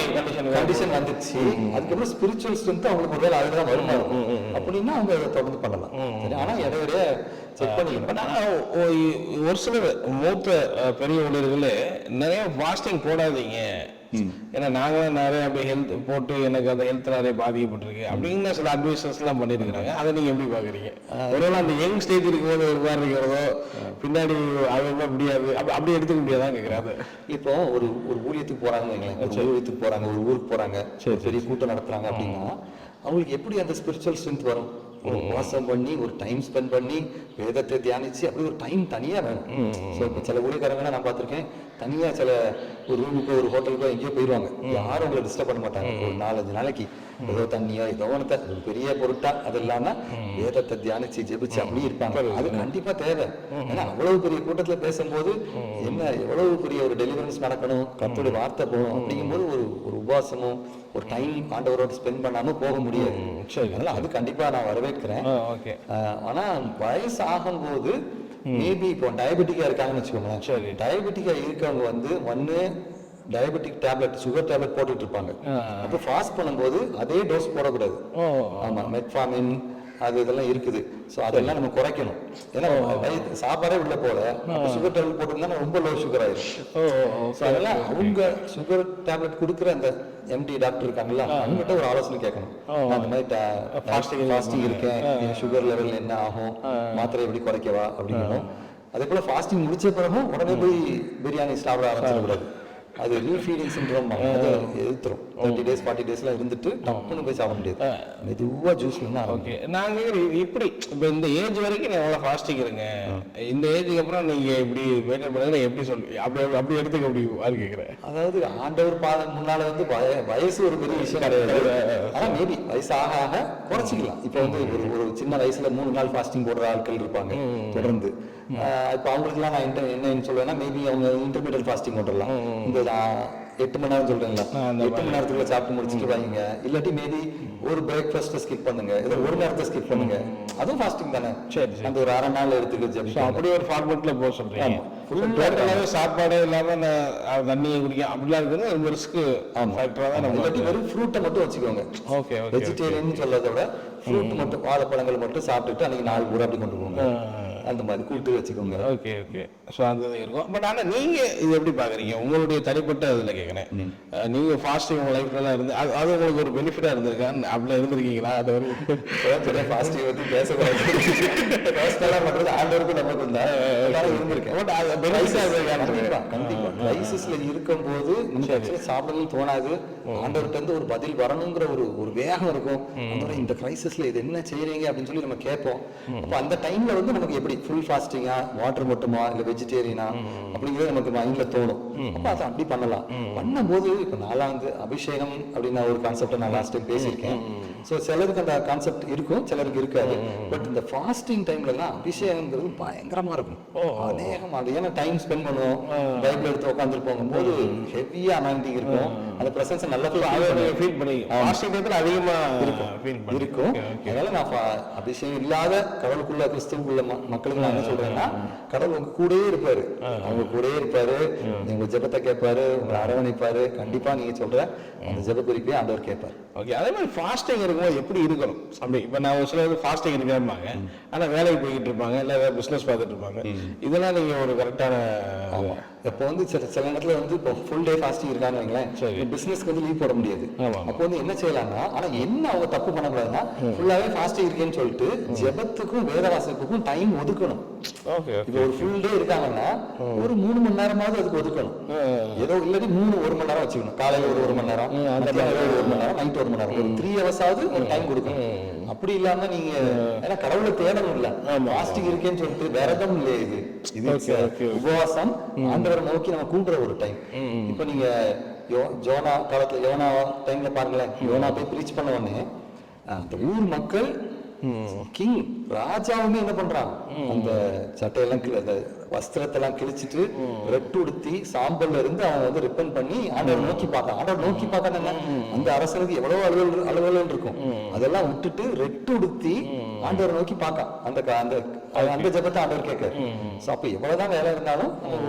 கண்டிஷன் வந்துச்சு. அதுக்கப்புறம் ஸ்பிரிச்சுவல் ஸ்ட்ரென்த் அவங்களுக்கு ஒருவேளை அதுதான் வருமா அப்படின்னா அவங்க அதை தொடர்ந்து பண்ணலாம். ஆனா இடையிடையே செக் பண்ணிக்கணும். ஒரு சிலர் மூத்த பெரிய ஊழியர்களே நிறைய ஃபாஸ்டிங் போடாதீங்க, ஏன்னா நாங்களும் நிறைய அப்படி ஹெல்த் போட்டு எனக்கு அந்த ஹெல்த் நிறைய பாதிக்கப்பட்டிருக்கு அப்படின்னு சில அட்வைசஸ் எல்லாம் பண்ணியிருக்கிறாங்க. அதை நீங்க எப்படி பாக்குறீங்க? ஒருவேளை அந்த யங் ஸ்டேஜ் இருக்கும்போது ஒரு மாதிரி இருக்கிறதோ பின்னாடி அது முடியாது அப்படி எடுத்துக்க முடியாதான் கேட்குறாங்க. இப்போ ஒரு ஊழியத்துக்கு போறாங்க, ஊழியத்துக்கு போறாங்க, ஒரு ஊருக்கு போறாங்க, பெரிய கூட்டம் நடத்துறாங்க அப்படின்னா அவங்களுக்கு எப்படி அந்த ஸ்பிரிச்சுவல் ஸ்ட்ரென்த் வரும்? ஒரு வாசம் பண்ணி ஒரு டைம் ஸ்பெண்ட் பண்ணி வேதத்தை தியானிச்சு அப்படி ஒரு டைம் தனியா வேணும். ஸோ இப்போ சில ஊழியக்காரங்கன்னா நான் பார்த்துருக்கேன், தனியா சில ஒரு ரூமுக்கோ ஒரு ஹோட்டலுக்கோ எங்கேயோ போயிடுவாங்க, யாரும் உங்களை டிஸ்டர்ப் பண்ண மாட்டாங்க. ஒரு 4-5 நாளைக்கு ஏதோ தண்ணியோ ஏதோ ஒன்று ஒரு பெரிய பொருட்டா அது இல்லாம வேதத்தை தியானிச்சு ஜெபிச்சு அப்படி இருப்பாங்க. அது கண்டிப்பா தேவை. ஏன்னா அவ்வளவு பெரிய கூட்டத்துல பேசும்போது என்ன எவ்வளவு பெரிய ஒரு டெலிவரன்ஸ் நடக்கணும், கர்த்தருடைய வார்த்தை போகணும். அப்படிங்கும்போது ஒரு உபவாசமும் ஒரு டைம் ஆண்டவரோட ஸ்பெண்ட் பண்ணாம போக முடியாது. அதனால அது கண்டிப்பா நான் வரவேற்கிறேன். ஆனா வயசு ஆகும்போது மேபி இப்போ டயபெட்டிக்கா இருக்காங்கன்னு வச்சுக்கோங்களேன். சரி, டயபெட்டிக்கா இருக்கவங்க வந்து ஒன்னு டயபெட்டிக் டேப்லெட் சுகர் டேப்லெட் போட்டுட்டு இருப்பாங்க. அப்போ ஃபாஸ்ட் பண்ணும்போது அதே டோஸ் போடக்கூடாது. ஆமா, மெட்ஃபார்மின் அது இதெல்லாம் இருக்குது. ஸோ அதெல்லாம் நம்ம குறைக்கணும். ஏன்னா சாப்பாடே உள்ள போல சுகர் டேப்லெட் போட்டிருந்தா ரொம்ப லோ சுகர் ஆயிடும். ஸோ அதெல்லாம் அவங்க சுகர் டேப்லெட் கொடுக்குற அந்த எம்டி டாக்டர் இருக்காங்களா, அவங்ககிட்ட ஒரு ஆலோசனை கேட்கணும். அந்த மாதிரி ஃபாஸ்டிங் இருக்கேன், சுகர் லெவல் என்ன ஆகும், மாத்திரை எப்படி குறைக்கவா அப்படிங்கணும். அதே போல ஃபாஸ்டிங் முடிச்ச பிறகும் உடனே போய் பிரியாணி சாப்பிட ஆரம்பிச்சிடக்கூடாது. அது ரீஃபீடிங் சிண்ட்ரோம் எதிர்த்துரும். 30 days 40 daysலாம் இருந்துட்டு டக்குன்னு போய் சாப்பிட முடியாது. மெதுவாக ஜூஸ் வேணா. ஓகே, நாங்கள் இப்படி இப்போ இந்த ஏஜ் வரைக்கும் எவ்வளோ ஃபாஸ்டிங் இருங்க, இந்த ஏஜுக்கு அப்புறம் நீங்கள் இப்படி மெயின்டைன் பண்ணுங்க எப்படி சொல்லி அப்படி எடுத்துக்க முடியும் கேட்குறேன். அதாவது ஆண்டவர் பாதம் முன்னால வந்து வயசு ஒரு பெரிய விஷயம் கிடையாது. ஆனால் மேபி வயசு ஆக ஆக குறைச்சிக்கலாம். இப்போ வந்து ஒரு சின்ன வயசுல 3 நாள் ஃபாஸ்டிங் போடுற ஆட்கள் இருப்பாங்க தொடர்ந்து. இப்போ அவங்களுக்குலாம் நான் என்னன்னு சொல்லுவேன்னா மேபி அவங்க இன்டர்மீடியட் ஃபாஸ்டிங் போட்டுடலாம். இந்த 8 மணி நேரம் சொல்றீங்களா, 8 மணி நேரத்துக்குள்ள சாப்பிட்டு முடிச்சுட்டு வாங்க. இல்லாட்டி மேபி ஒரு பிரேக்ஃபாஸ்ட் ஸ்கிப் பண்ணுங்க, இதை ஒரு நேரத்தை ஸ்கிப் பண்ணுங்க, அதுவும் ஃபாஸ்டிங் தானே. சரி, அந்த ஒரு அரை நாள் எடுத்துக்கிச்சு அப்படி ஒரு ஃபார்மேட்ல போக சொல்றீங்க. டோட்டலாகவே சாப்பாடு இல்லாம தண்ணியை குடிக்க அப்படிலாம் இருக்குது ரொம்ப ரிஸ்க் ஃபேக்டரா தான். நம்ம இல்லாட்டி வெறும் ஃப்ரூட்டை மட்டும் வச்சுக்கோங்க. ஓகே, வெஜிடேரியன் சொல்றதை விட ஃப்ரூட் மட்டும் வாழைப்பழங்கள் மட்டும் சாப்பிட்டுட்டு அன்னைக்கு நாள் பூரா அப்படி கொண்டு போங்க. அந்த மாதிரி கூட்டு வச்சுக்கோங்க. Okay okay. ஸோ அந்த இது இருக்கும். பட் ஆனால் நீங்கள் இது எப்படி பார்க்குறீங்க உங்களுடைய தனிப்பட்ட இதில் கேட்குறேன். நீங்கள் ஃபாஸ்டிங் உங்கள் லைஃப்லலாம் இருந்து அது உங்களுக்கு ஒரு பெனிஃபிட்டாக இருந்திருக்கா? அப்படிலாம் இருந்திருக்கீங்களா? அது ஒரு ஃபாஸ்டிங் பற்றி பேசக்கூடாது. பர்சனலாக பண்ணுறது ஆண்டவருக்கு நமக்கு இருந்திருக்கேன். பட் அது பெனிஃபிட்டாக இருந்திருக்கா? கண்டிப்பாக கிரைசிஸில் இருக்கும்போது நமக்கு ஆக்சுவலாக சாப்பிடணும்னு தோணாது. ஆண்டவர்கிட்ட இருந்து ஒரு பதில் வரணுங்கிற ஒரு வேகம் இருக்கும். இந்த கிரைசிஸ்ல இது என்ன செய்யறீங்க அப்படின்னு சொல்லி நம்ம கேட்போம். அப்போ அந்த டைம்ல வந்து நமக்கு எப்படி ஃபுல் ஃபாஸ்டிங்கா, வாட்டர் மட்டுமா, இல்லை வெஜிடேரியனா அப்படிங்கிறது நமக்கு மைண்ட்ல தோணும். அப்போ அதை அப்படி பண்ணலாம். பண்ணும்போது இப்போ நாலாவது அபிஷேகம் அப்படின்னு ஒரு கான்செப்டை நான் லாஸ்ட் டைம் பேசியிருக்கேன். ஸோ சிலருக்கு அந்த கான்செப்ட் இருக்கும், சிலருக்கு இருக்காது. பட் இந்த ஃபாஸ்டிங் டைம்லலாம் அபிஷேகம்ங்கிறது பயங்கரமா இருக்கும். அநேகம் அது ஏன்னா டைம் ஸ்பெண்ட் பண்ணுவோம், பைபிள் எடுத்து உட்காந்துருப்போம் போது ஹெவியா அனாயிண்டிங் இருக்கும். அந்த பிரசன்ஸ் நல்லா ஃபீல் பண்ணி அதிகமா இருக்கும். அதனால நான் அபிஷேகம் இல்லாத கடவுளுக்குள்ள கிறிஸ்துவுக்குள்ள மக்களுக்கு நான் என்ன சொல்றேன்னா, கடவுள் உங்க கூடயே இருப்பாரு, அவங்க கூடயே இருப்பாரு, உங்க ஜெபத்தை கேட்பாரு, உங்களை அரவணைப்பாரு. கண்டிப்பா நீங்க சொல்ற அந்த ஜெப குறிப்பே ஆண்டவர் கேட்பாரு. ஓகே. அதே மாதிரி ஃபாஸ்டிங் இருக்கும்போது எப்படி இருக்கணும் அப்படி? இப்போ நான் ஒரு சில ஃபாஸ்டிங் இருக்காங்க, ஆனால் வேலைக்கு போய்கிட்டு இருப்பாங்க, இல்லை வேறு பிஸ்னஸ் பார்த்துட்டு இருப்பாங்க. இதெல்லாம் நீங்கள் ஒரு கரெக்டான இப்போ வந்து சில நேரத்தில் வந்து இப்போ ஃபுல் டே ஃபாஸ்டிங் இருக்கான்னு வைங்களேன், பிஸ்னஸ்க்கு வந்து லீவ் போட முடியாது. அப்போ வந்து என்ன செய்யலாம்னா, ஆனால் என்ன அவங்க தப்பு பண்ணக்கூடாதுன்னா, ஃபுல்லாகவே ஃபாஸ்டிங் இருக்கேன்னு சொல்லிட்டு ஜெபத்துக்கும் வேத வாசிப்புக்கும் டைம் ஒதுக்கணும். இப்போ ஒரு ஃபுல் டே இருக்காங்கன்னா ஒரு 3 மணி நேரமாவது அதுக்கு ஒதுக்கணும். ஏதோ இல்லாட்டி 1 மணி நேரம் வச்சுக்கணும். காலையில் ஒரு 1 மணி நேரம், அந்த 1 மணி நேரம், நைட் 1 மணி நேரம், ஒரு 3 hours ஆவது ஒரு டைம் கொடுக்கணும். அப்படி இல்லாம நீங்க ஏன்னா கடவுளை தேடணும் இல்ல, ஃபாஸ்டிங் இருக்கேன்னு சொல்லிட்டு விரதம் இல்லையே இது. இது உபவாசம், ஆண்டவரை நோக்கி நம்ம கூப்பிடுற ஒரு டைம். இப்ப நீங்க யோனா காலத்துல யோனா டைம்ல பாருங்களேன், யோனா போய் பிரீச் பண்ண உடனே அந்த ஊர் மக்கள், கிங் ராஜாவுமே என்ன பண்றான், அந்த சட்டையெல்லாம் அந்த வஸ்திரத்தெல்லாம் கிழிச்சிட்டு ரெட்டு உடுத்தி சாம்பல்ல இருந்து அவன் வந்து ரிப்பன் பண்ணி ஆண்டவர் நோக்கி பார்த்தான். ஆண்டவர் நோக்கி பார்க்க அந்த அரசனுக்கு எவ்வளவு அலுவல் இருக்கும், அதெல்லாம் விட்டுட்டு ரெட்டு உடுத்தி ஆண்டவர் நோக்கி பார்க்கான். அந்த ஜெபத்தை ஆண்டவர் கேட்காரு. அப்ப எவ்வளவுதான் வேலை இருந்தாலும்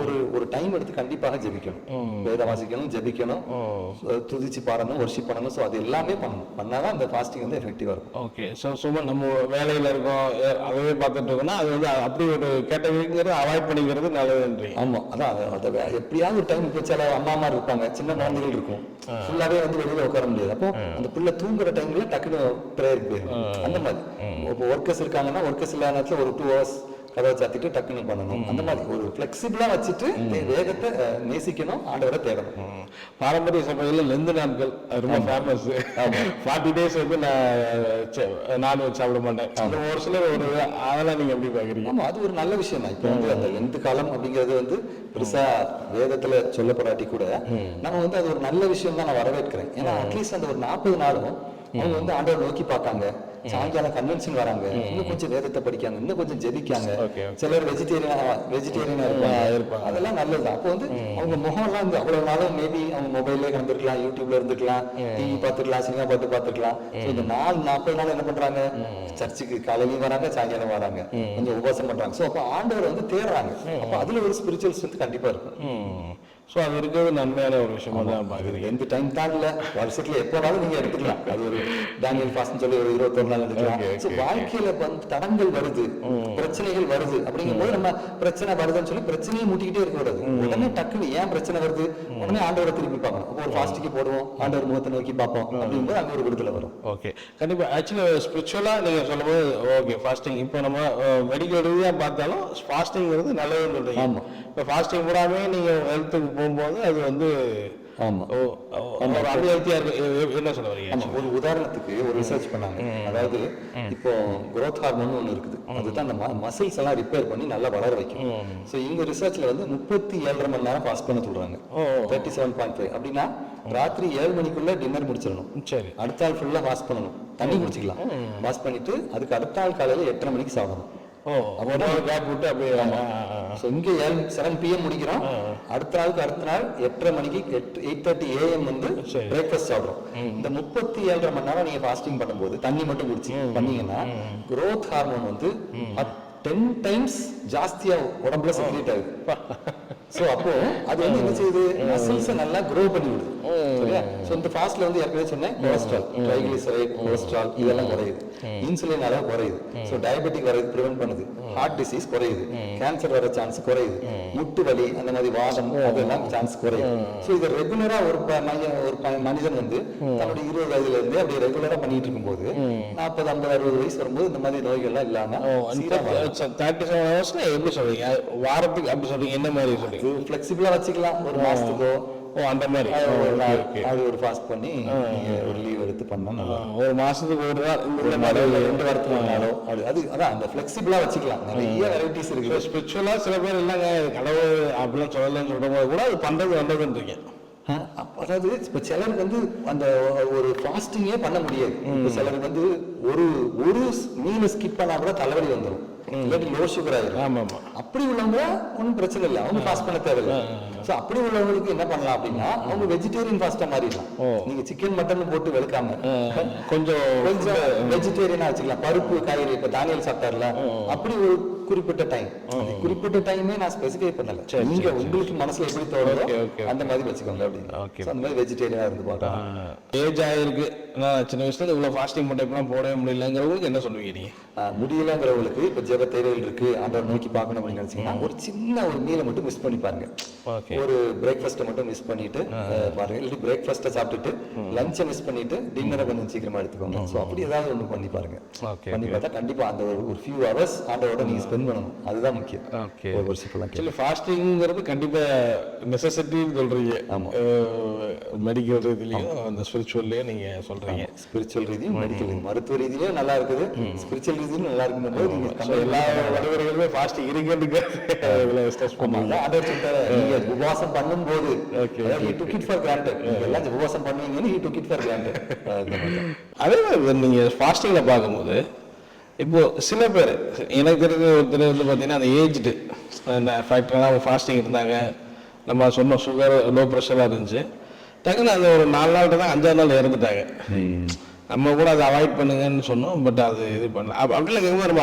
ஒரு டைம் எடுத்து கண்டிப்பாக ஜெபிக்கணும், வேத வாசிக்கணும், ஜெபிக்கணும், துதிச்சு பாடணும், வர்ஷிப் பண்ணணும். ஸோ அது எல்லாமே பண்ணணும். பண்ணாதான் அந்த ஃபாஸ்டிங் வந்து எஃபெக்டிவா இருக்கும். ஓகே. ஸோ சும்மா நம்ம வேலையில இருக்கோம், அதவே பார்த்துட்டு இருக்கோம்னா அது வந்து அப்படி ஒரு கேட்டகரிங்கிறது அவாய்ட் பண்ணிக்கிறது நல்லதுன்றீங்க. ஆமா, அதான் அதை எப்படியாவது ஒரு டைம். இப்போ சில அம்மா இருப்பாங்க, சின்ன குழந்தைகள் இருக்கும், ஃபுல்லாவே வந்து வெளியில உட்கார முடியாது. அப்போ அந்த பிள்ளை தூங்குற டைம்ல டக்குனு ப்ரேயர் போயிடும். அந்த மாதிரி இப்போ ஒர்க்கர்ஸ் இருக்காங்கன்னா, ஒர்க்கர்ஸ் இல்லாத நேரத்தில் ஒரு 2 hours கதவை சாத்திட்டு டக்குன்னு பண்ணணும். அந்த மாதிரி ஒரு ஃபிளெக்சிபிளா வச்சுட்டு வேகத்தை நேசிக்கணும், ஆண்டவரை தேடணும். பாரம்பரிய சமையல் லெந்து நாட்கள் ரொம்ப ஃபேமஸ். 40 days வந்து நான் நான்வெஜ் சாப்பிட மாட்டேன். ஒரு சிலர் ஒரு அதெல்லாம் நீங்க எப்படி பாக்குறீங்க? ஆமா, அது ஒரு நல்ல விஷயம் தான். இப்போ வந்து அந்த லெந்து காலம் அப்படிங்கிறது வந்து பெருசா வேதத்துல சொல்லப்படாட்டி கூட நம்ம வந்து அது ஒரு நல்ல விஷயம் தான் நான் வரவேற்கிறேன். ஏன்னா அட்லீஸ்ட் அந்த ஒரு 40 நாளும் அவங்க வந்து ஆண்டவர் நோக்கி பார்க்காங்க, சாயங்காலம் கன்வென்ஷன் வராங்க, இன்னும் கொஞ்சம் வேதத்தை படிக்காங்க, இன்னும் கொஞ்சம் ஜெபிக்காங்க. சிலர் வெஜிடேரியனா இருப்பாங்க, அதெல்லாம் நல்லதுதான். அப்போ வந்து அவங்க முகம் எல்லாம் வந்து அவ்வளவு நாளும் மேபி அவங்க மொபைல்ல கிடந்திருக்கலாம், யூடியூப்ல இருந்துக்கலாம், டிவி பார்த்துக்கலாம், சினிமா பார்த்துக்கலாம். இந்த 40 நாள் என்ன பண்றாங்க, சர்ச்சுக்கு காலையிலையும் வராங்க, சாயங்காலம் வராங்க, கொஞ்சம் உபவாசம் பண்றாங்க. ஸோ அப்போ ஆண்டவர் வந்து தேடுறாங்க. அப்போ அதுல ஒரு ஸ்பிரிச்சுவல் ஸ்ட்ரென்த் கண்டிப்பா இருக்கும். ஸோ அது இருக்கிறது நன்மையான ஒரு விஷயமா தான் பார்க்குறீங்க. எந்த டைம் தான் இல்லை, வருஷத்துல எப்போனாலும் நீங்க எடுத்துக்கலாம். அது ஒரு டேனியல் ஃபாஸ்ட்னு சொல்லி ஒரு 21 நாள் எடுத்துக்கலாம். ஸோ வாழ்க்கையில வந்து தடங்கள் வருது, பிரச்சனைகள் வருது. அப்படிங்கும்போது நம்ம பிரச்சனை வருதுன்னு சொல்லி பிரச்சனையை மூட்டிக்கிட்டே இருக்க கூடாது. உடனே டக்குன்னு ஏன் பிரச்சனை வருது, உடனே ஆண்டவரை திருப்பி பார்க்கணும். அப்போ ஒரு ஃபாஸ்டிக்கு போடுவோம், ஆண்டவர் முகத்தை நோக்கி பார்ப்போம், அப்படிங்கும்போது அங்கே ஒரு விடுதலை வரும். ஓகே, கண்டிப்பா. ஆக்சுவலி ஸ்பிரிச்சுவலாக நீங்கள் சொல்லும்போது ஓகே, ஃபாஸ்டிங் இப்போ நம்ம மெடிக்கல் ரீதியாக பார்த்தாலும் ஃபாஸ்டிங்கிறது நல்லதுன்னு சொல்றீங்க. ஆமாம், இப்போ ஃபாஸ்டிங் கூடாமே நீங்கள் ஹெல்த்துக்கு போகும்போது அது வந்து என்ன சொல்ல வரீங்க? ஒரு உதாரணத்துக்கு ஒரு ரிசர்ச் பண்ணாங்க. அதாவது இப்போ growth ஹார்மோன் ஒன்று இருக்குது, அதுதான் அந்த மசில்ஸ் எல்லாம் ரிப்பேர் பண்ணி நல்லா வளர வைக்கும். ஸோ இந்த ரிசர்ச்ல வந்து 37.5 மணி நேரம் ஃபாஸ்ட் பண்ண சொல்றாங்க. 37.5 அப்படின்னா ராத்திரி 7 மணிக்குள்ள டின்னர் முடிச்சிடணும். சரி, அடுத்த நாள் ஃபுல்லா வாஷ் பண்ணணும், தண்ணி குடிச்சிக்கலாம். வாஷ் பண்ணிட்டு அதுக்கு அடுத்த நாள் காலையில 8:30 மணிக்கு சாப்பிடணும். கேப் விட்டு அப்படியே இங்க 7 PM முடிக்கிறோம், அடுத்த நாள் 8:30 மணிக்கு 8:30 AM வந்து பிரேக்ஃபாஸ்ட் சாப்பிடுறோம். இந்த 37.5 மணி நேரம் நீங்க ஃபாஸ்டிங் பண்ணும்போது தண்ணி மட்டும் குடிச்சு பண்ணீங்கன்னா growth ஹார்மோன் வந்து 10 times ஜாஸ்தியா உடம்புல செக்ரேட் ஆகுது. சோ அப்போ அது வந்து என்ன செய்யுது, மசில்ஸை நல்லா க்ரோ பண்ணி விடுது. இல்லையா? ஸோ இந்த ஃபாஸ்ட்ல வந்து ஏற்கனவே சொன்னேன், கொலஸ்ட்ரால், ட்ரைகிளிசரைட், கொலஸ்ட்ரால் இதெல்லாம் குறையுது, இன்சுலின் அளவு குறையுது, ஸோ டயபெட்டிக் வரது ப்ரிவென்ட் பண்ணுது, ஹார்ட் டிசீஸ் குறையுது, கேன்சர் வர சான்ஸ் குறையுது, முட்டு வலி அந்த மாதிரி வாதம் அதெல்லாம் சான்ஸ் குறையுது. ஸோ இது ரெகுலரா ஒரு மனிதன் வந்து தன்னுடைய 20 வயதுல இருந்தே அப்படி ரெகுலரா பண்ணிட்டு இருக்கும்போது 40, 50, 60 வயசு வரும்போது இந்த மாதிரி நோய்கள்லாம் இல்லாம 37 ஹவர்ஸ்ல எப்படி சொல்றீங்க? வாரத்துக்கு அப்படி சொல்றீங்க? என்ன மாதிரி சொல்றீங்க? ஃபிளெக்சிபிளா வச்சுக்கலாம், ஒரு மாசத்துக்கோ அந்த மாதிரி அது ஒரு ஃபாஸ்ட் பண்ணி ஒரு லீவ் எடுத்து பண்ணா நல்லா ஒரு மாசத்துக்கு ஒரு நாள் இந்த மாதிரி 2 வாரத்துக்கு ஒரு நாளோ அது அதான் அந்த ஃபிளெக்சிபிளா வச்சுக்கலாம். நிறைய வெரைட்டிஸ் இருக்கு. ஸ்பிரிச்சுவலா சில பேர் இல்லைங்க கடவுள் அப்படிலாம் சொல்லலன்னு சொல்றவங்க கூட அது பண்றது நல்லதுன்றீங்க. அதாவது இப்ப சிலருக்கு வந்து அந்த ஒரு ஃபாஸ்டிங்கே பண்ண முடியாது. இப்ப சிலருக்கு வந்து ஒரு மீல் ஸ்கிப் பண்ணா கூட தலைவலி வந்துடும், இல்லாட்டி லோ சுகர் ஆயிடும். அப்படி உள்ளவங்க ஒன்றும் பிரச்சனை இல்லை, அவங்க ஃபாஸ்ட் பண்ண தேவையில்லை. ஸோ அப்படி உள்ளவங்களுக்கு என்ன பண்ணலாம் அப்படின்னா அவங்க வெஜிடேரியன் ஃபாஸ்டா மாறிடலாம். நீங்க சிக்கன் மட்டன் போட்டு வெளுக்காம கொஞ்சம் வெஜிடேரியனா வச்சுக்கலாம். பருப்பு காய்கறி இப்ப தானியல் சாப்பிட்டார்ல, அப்படி ஒரு குறிப்பிட்ட டைமே நான் ஸ்பெசிஃபை பண்ணல. நீங்க உங்களுக்கு மனசுல எப்படி தோணுதோ அந்த மாதிரி வச்சுக்கோங்க அப்படின்னு. அந்த மாதிரி வெஜிடேரியனா இருந்து பார்க்கலாம். ஏஜ் ஆயிருக்கு, நான் சின்ன வயசுல இவ்வளவு ஃபாஸ்டிங் பண்ண இப்பெல்லாம் போடவே முடியலங்கிறவங்களுக்கு என்ன சொல்லுவீங்க நீங்க? முடியலங்கிறவங்களுக்கு இப்ப ஜெப தேவைகள் இருக்கு, ஆண்டவர் நோக்கி பார்க்கணும் அப்படின்னு நினைச்சீங்கன்னா ஒரு சின்ன ஒரு மீலை மட்டும் மிஸ் பண்ணி பாருங்க. ஒரு பிரேக்ஃபாஸ்ட்டை மட்டும் மிஸ் பண்ணிட்டு பாருங்க, இல்லை பிரேக்ஃபாஸ்ட்டை சாப்பிட்டுட்டு லஞ்சை மிஸ் பண்ணிட்டு டின்னரை கொஞ்சம் சீக்கிரமா எடுத்துக்கோங்க. ஸோ அப்படி ஏதாவது ஒன்று பண்ணி பாருங்க. பண்ணி பார்த்தா கண்டிப்பா அந்த ஒரு ஃபியூ ஹவர்ஸ் ஆண்டவரோட நீங்க ஸ்பெண்ட் பண்ணணும், அதுதான் முக்கியம். ஃபாஸ்டிங்கிறது கண்டிப்பா நெசசிட்டின்னு சொல்றீங்க. ஆமா, மெடிக்கல் ரீதியிலையும் அந்த ஸ்பிரிச்சுவல்லையும் நீங்க சொல்றீங்க. ஸ்பிரிச்சுவல் ரீதியும் மெடிக்கல் ரீதியும் மருத்துவ ரீதியிலும் நல்லா இருக்குது, ஸ்பிரிச்சுவல் ரீதியும் நல்லா இருக்கும்போது நீங்க எல்லா வழிவர்களுமே ஃபாஸ்டிங் இருக்குன்னு ஸ்ட்ரெஸ் பண்ணுவாங்க. அதை சொல்லிட்டாரு, நீங்க உபவாசம் பண்ணும்போது he took it for granted. நீங்க எல்லாம் உபவாசம் பண்ணுவீங்கன்னு he took it for granted. அதே மாதிரி நீங்க ஃபாஸ்டிங்ல பார்க்கும்போது இப்போ சில பேர் எனக்கு தெரிஞ்ச ஒருத்தர் வந்து பார்த்தீங்கன்னா அந்த ஏஜ்டு ஃபேக்டர் அவங்க ஃபாஸ்டிங் இருந்தாங்க, நம்ம சொன்ன சுகர் லோ ப்ரெஷராக இருந்துச்சு, டக்குன்னு அது ஒரு 4 நாள் தான் 5ஆவது நாள் இறந்துட்டாங்க. நம்ம கூட அதை அவாய்ட் பண்ணுங்கன்னு சொன்னோம், பட் அது இது பண்ணல. அப்படிலாம் கேட்கும்போது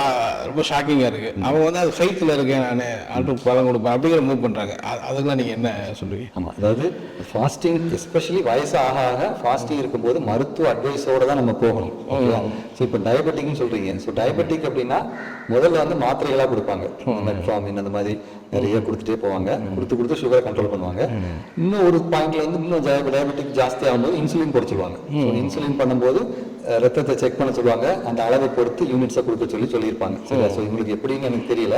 ரொம்ப ஷாக்கிங்காக இருக்குது. அவங்க வந்து அது ஃபெய்த்தில் இருக்கேன், நான் ஆட்டுக்கு பழம் கொடுப்பேன் அப்படிங்கிற மூவ் பண்ணுறாங்க. அதுக்கெல்லாம் நீங்கள் என்ன சொல்லுவீங்க? ஆமாம், அதாவது ஃபாஸ்டிங் எஸ்பெஷலி வயசு ஆக ஃபாஸ்டிங் இருக்கும்போது மருத்துவ அட்வைஸோடு தான் நம்ம போகணும். ஸோ இப்போ டயபெட்டிக்னு சொல்கிறீங்க. ஸோ டயபெட்டிக் அப்படின்னா முதல்ல வந்து மாத்திரைகளாக கொடுப்பாங்க, மெட்ஃபார்மின் அந்த மாதிரி நிறைய கொடுத்துட்டே போவாங்க, கொடுத்து சுகரை கண்ட்ரோல் பண்ணுவாங்க. இன்னும் ஒரு பாயிண்ட்ல வந்து இன்னும் டயபெட்டிக் ஜாஸ்தி ஆகும்போது இன்சுலின் போடுச்சுருவாங்க. இன்சுலின் பண்ணும்போது ரத்தத்தை செக் பண்ண சொல்லுவாங்க, அந்த அளவை பொறுத்து யூனிட்ஸை கொடுக்க சொல்லியிருப்பாங்க. சரியா? ஸோ இவங்களுக்கு எப்படின்னு எனக்கு தெரியல.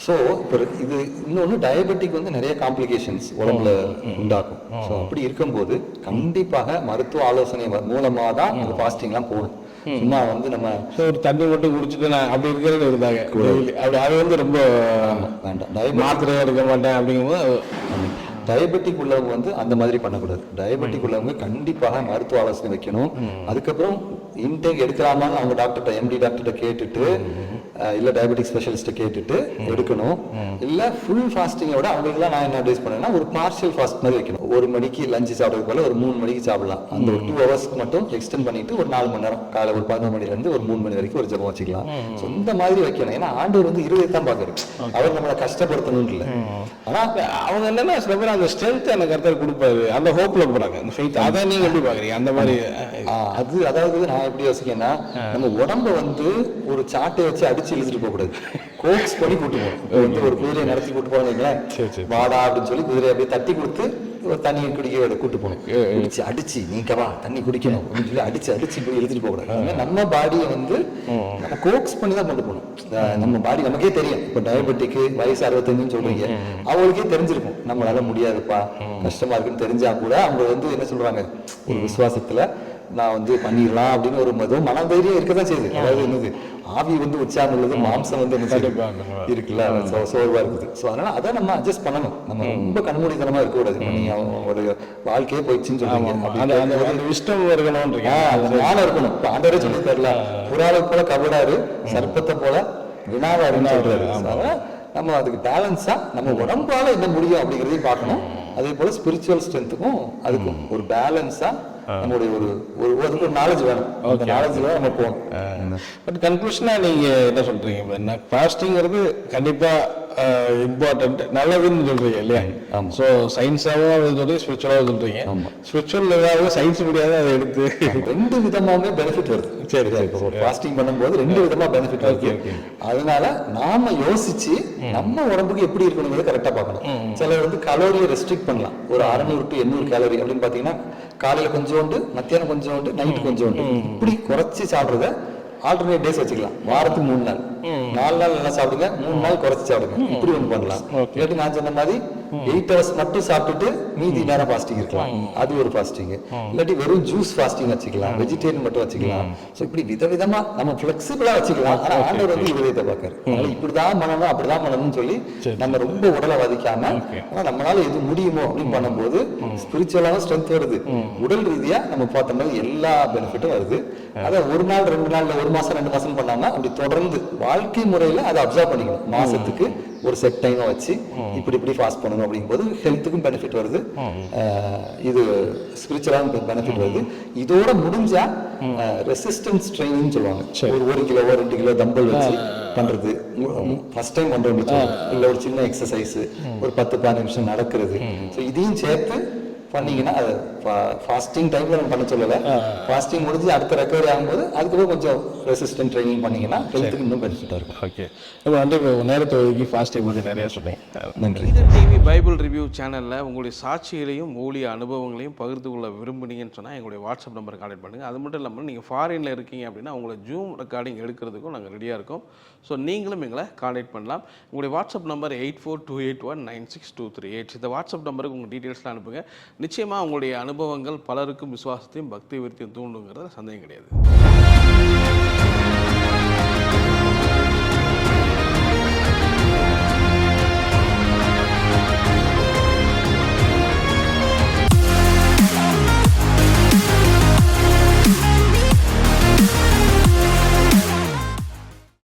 ஸோ இப்போ இது இன்னொன்று டயபெட்டிக் வந்து நிறைய காம்ப்ளிகேஷன்ஸ் உடம்புல உண்டாக்கும். ஸோ அப்படி இருக்கும்போது கண்டிப்பாக மருத்துவ ஆலோசனை மூலமாக தான் அந்த ஃபாஸ்டிங்லாம் போகணும். சும்மா வந்து நம்ம ஒரு தண்ணி மட்டும் குடிச்சிட்டு நான் அப்படி இருக்கிறது இருந்தாங்க அப்படி அது வந்து ரொம்ப வேண்டாம். மாத்திரை எடுக்க மாட்டேன் அப்படிங்கும்போது டயபெட்டிக் உள்ளவங்க வந்து அந்த மாதிரி பண்ணக்கூடாது. டயபெட்டிக் உள்ளவங்க கண்டிப்பாக மருத்துவ ஆலோசனை வைக்கணும். அதுக்கப்புறம் இன்டேக் எடுக்கலாமான்னு அவங்க டாக்டர்கிட்ட எம்டி டாக்டர்கிட்ட கேட்டுட்டு இல்லை டயபெட்டிக் ஸ்பெஷலிஸ்ட்டை கேட்டுட்டு எடுக்கணும். இல்லை ஃபுல் ஃபாஸ்டிங்கோட அவங்களுக்குலாம் நான் என்ன அட்வைஸ் பண்ணேன்னா ஒரு பார்ஷியல் ஃபாஸ்ட் மாதிரி வைக்கணும். 1 மணிக்கு லஞ்சு சாப்பிட்றது போல ஒரு 3 மணிக்கு சாப்பிடலாம். அந்த ஒரு 2 ஹவர்ஸ்க்கு மட்டும் எக்ஸ்டெண்ட் பண்ணிட்டு ஒரு 4 மணி நேரம் காலை ஒரு 11 மணிலேருந்து ஒரு 3 மணி வரைக்கும் ஒரு ஜபம் வச்சுக்கலாம். ஸோ இந்த மாதிரி வைக்கணும். ஏன்னா ஆண்டவர் வந்து இருதயத்தை தான் பார்க்குறது, அவர் நம்மளை கஷ்டப்படுத்தணும் இல்லை. ஆனால் அவங்க என்னன்னா சில பேர் அந்த ஸ்ட்ரென்த் எனக்கு கருத்து கொடுப்பாரு, அந்த ஹோப்ல போறாங்க, அந்த ஃபெய்த். அதை நீங்க எப்படி பாக்குறீங்க? அந்த மாதிரி அது அதாவது நான் எப்படி யோசிக்கேன்னா நம்ம உடம்ப வந்து ஒரு சாட்டை வச்சு அடிச்சு இழுத்துட்டு போக கூடாது, கோக்ஸ் பண்ணி கூட்டு போகணும். வந்து ஒரு குதிரையை நடத்தி கூட்டு போனீங்களா, வாடா அப்படின்னு சொல்லி குதிரையை அப்படியே தட்டி கொடுத்து ஒரு தண்ணியை குடிக்க கூட்டு போகணும். அடிச்சு நீங்கவா தண்ணி குடிக்கணும் அப்படின்னு சொல்லி அடிச்சு போய் இழுத்துட்டு போக கூடாது. நம்ம பாடியை வந்து நம்ம கோக்ஸ் பண்ணி தான் கொண்டு போகணும். நம்ம பாடி நமக்கே தெரியும். இப்போ டயபெட்டிக் வயசு 65 சொல்றீங்க, அவங்களுக்கே தெரிஞ்சிருக்கும் நம்மளால முடியாதுப்பா கஷ்டமா இருக்குன்னு தெரிஞ்சா கூட அவங்க வந்து என்ன சொல்றாங்க, ஒரு விசுவாசத்துல நான் வந்து பண்ணிடலாம் அப்படின்னு ஒரு மனதைரியம் இருக்கதான் செய்யுது. அதாவது என்னது, ஆவி வந்து உற்சாகம் உள்ளது, மாம்சம் வந்து இருக்குல்ல சோர்வா இருக்குது. ஸோ அதனால அதை நம்ம அட்ஜஸ்ட் பண்ணணும். நம்ம ரொம்ப கண்மூடித்தனமா இருக்கக்கூடாது. நீங்க ஒரு வாழ்க்கையே போயிடுச்சுன்னு சொல்லுவாங்க, இஷ்டம் இருக்கணும், ஞானம் இருக்கணும். இப்போ ஆண்டவரே சொல்லி தரல, புறாவை போல கபடாரு, சர்ப்பத்தை போல வினாவாருன்னு சொல்றாரு. அதனால நம்ம அதுக்கு பேலன்ஸா நம்ம உடம்பால என்ன முடியும் அப்படிங்கிறதையும் பார்க்கணும். அதே போல ஸ்பிரிச்சுவல் ஸ்ட்ரென்த்துக்கும் அதுக்கும் ஒரு பேலன்ஸா நம்மளுடைய ஒரு நாலேஜ் வேணும். அந்த நாலேஜ்ல நம்ம போகணும். பட் கன்க்ளூஷனாக நீங்கள் என்ன சொல்கிறீங்க? ஃபாஸ்டிங்கிறது கண்டிப்பாக இம்பார்ட்டன்ட், நல்லதுன்னு சொல்கிறீங்க இல்லையா? ஸோ சயின்ஸாகவும் சொல்றீங்க, ஸ்பிரிச்சுவலாகவும் சொல்கிறீங்க. ஸ்பிரிச்சுவல் ஏதாவது சயின்ஸ் முடியாது அதை எடுத்து ரெண்டு விதமாகவே பெனிஃபிட் வருது. சரி சரி. ஃபாஸ்டிங் பண்ணும்போது ரெண்டு விதமா பெனிஃபிட் வருது. அதனால நாம யோசிச்சு நம்ம உடம்புக்கு எப்படி இருக்கணுங்கிறத கரெக்டா பார்க்கணும். சிலர் வந்து கலோரியை ரெஸ்ட்ரிக்ட் பண்ணலாம். ஒரு 600 to 800 கேலரி அப்படின்னு பாத்தீங்கன்னா காலையில கொஞ்சோண்டு, மத்தியானம் கொஞ்சோண்டு, நைட்டு கொஞ்சோண்டு, இப்படி குறைச்சி சாப்பிடுறத ஆல்டர்னேட் டேஸ் வச்சுக்கலாம். வாரத்துக்கு 3 நாள், 4 நாள் நல்லா சாப்பிடுங்க, 3 நாள் குறைச்சி சாப்பிடுங்க, இப்படி ஒன்று பண்ணலாம். இல்லாட்டி நான் சொன்ன மாதிரி 8 hours மட்டும் சாப்பிட்டுட்டு மீதி நேரம் ஃபாஸ்டிங் இருக்கலாம், அது ஒரு ஃபாஸ்டிங். இல்லாட்டி வெறும் ஜூஸ் ஃபாஸ்டிங் வச்சுக்கலாம், வெஜிடேரியன் மட்டும் வச்சுக்கலாம். ஸோ இப்படி விதவிதமா நம்ம ஃபிளெக்சிபிளா வச்சுக்கலாம். ஆனால் ஆண்டவர் வந்து இருதயத்தை பார்க்கறாரு. அதனால இப்படிதான் பண்ணணும், அப்படிதான் பண்ணணும்னு சொல்லி நம்ம ரொம்ப உடலை வதிக்காம, ஆனால் நம்மளால எது முடியுமோ அப்படின்னு பண்ணும்போது ஸ்பிரிச்சுவலான ஸ்ட்ரென்த் வருது, உடல் ரீதியா நம்ம பார்த்த மாதிரி எல்லா பெனிஃபிட்டும் வருது. அதை 1 நாள் 2 நாள் 1 மாசம் 2 மாசம் பண்ணாம அப்படி தொடர்ந்து வாழ்க்கை முறையில அதை அப்சர்வ் பண்ணிக்கணும். மாசத்துக்கு ஒரு செட் டைமை வச்சு இப்படி ஃபாஸ்ட் பண்ணணும். அப்படிங்கும்போது ஹெல்த்துக்கும் பெனிஃபிட் வருது, இது ஸ்பிரிச்சுவலாகவும் பெனிஃபிட் வருது. இதோட முடிஞ்சா ரெசிஸ்டன்ஸ் ட்ரைனிங் சொல்லுவாங்க. ஒரு 1 கிலோ 2 கிலோ தம்பல் வச்சு பண்றது, ஃபர்ஸ்ட் டைம் பண்றவங்க இல்ல ஒரு சின்ன எக்ஸசைஸ், ஒரு 10-15 நிமிஷம் நடக்கிறது. ஸோ இதையும் சேர்த்து பண்ணீங்கன்னா, அது ஃபாஸ்டிங் டைம்ல நம்ம பண்ண சொல்லலை, ஃபாஸ்டிங் முடிஞ்சு அடுத்த ரெக்கவரி ஆகும்போது அதுக்கப்புறம் கொஞ்சம் ரெசிஸ்டன்ட் ட்ரைனிங் பண்ணீங்கன்னா ஹெல்த்துக்கு இன்னும் பெனிஃபிட்டாக இருக்கும். ஓகே, இப்போ வந்து நேரத்தை ஒதுக்கி ஃபாஸ்டிங் பற்றி நிறையா சொன்னேன். நன்றி. டிவி பைபிள் ரிவ்யூ சேனலில் உங்களுடைய சாட்சிகளையும் ஊழிய அனுபவங்களையும் பகிர்ந்து கொள்ள விரும்புனீங்கன்னு சொன்னால் எங்களுடைய வாட்ஸ்அப் நம்பரை கான்டெக்ட் பண்ணுங்கள். அது மட்டும் இல்லாமல் நீங்கள் ஃபாரினில் இருக்கீங்க அப்படின்னா உங்களை ஜூம் ரெக்கார்டிங் எடுக்கிறதுக்கும் நாங்கள் ரெடியாக இருக்கோம். ஸோ நீங்களும் எங்களை கான்டெக்ட் பண்ணலாம். உங்களுடைய வாட்ஸ்அப் நம்பர் 8428196238. இந்த வாட்ஸ்அப் நம்பருக்கு உங்கள் டீட்டெயில்ஸ்லாம் அனுப்புங்க. நிச்சயமாக உங்களுடைய அனுபவங்கள் பலருக்கும் விசுவாசத்தையும் பக்தி விருத்தியும் தூண்டுங்கிறத சந்தேகம் கிடையாது.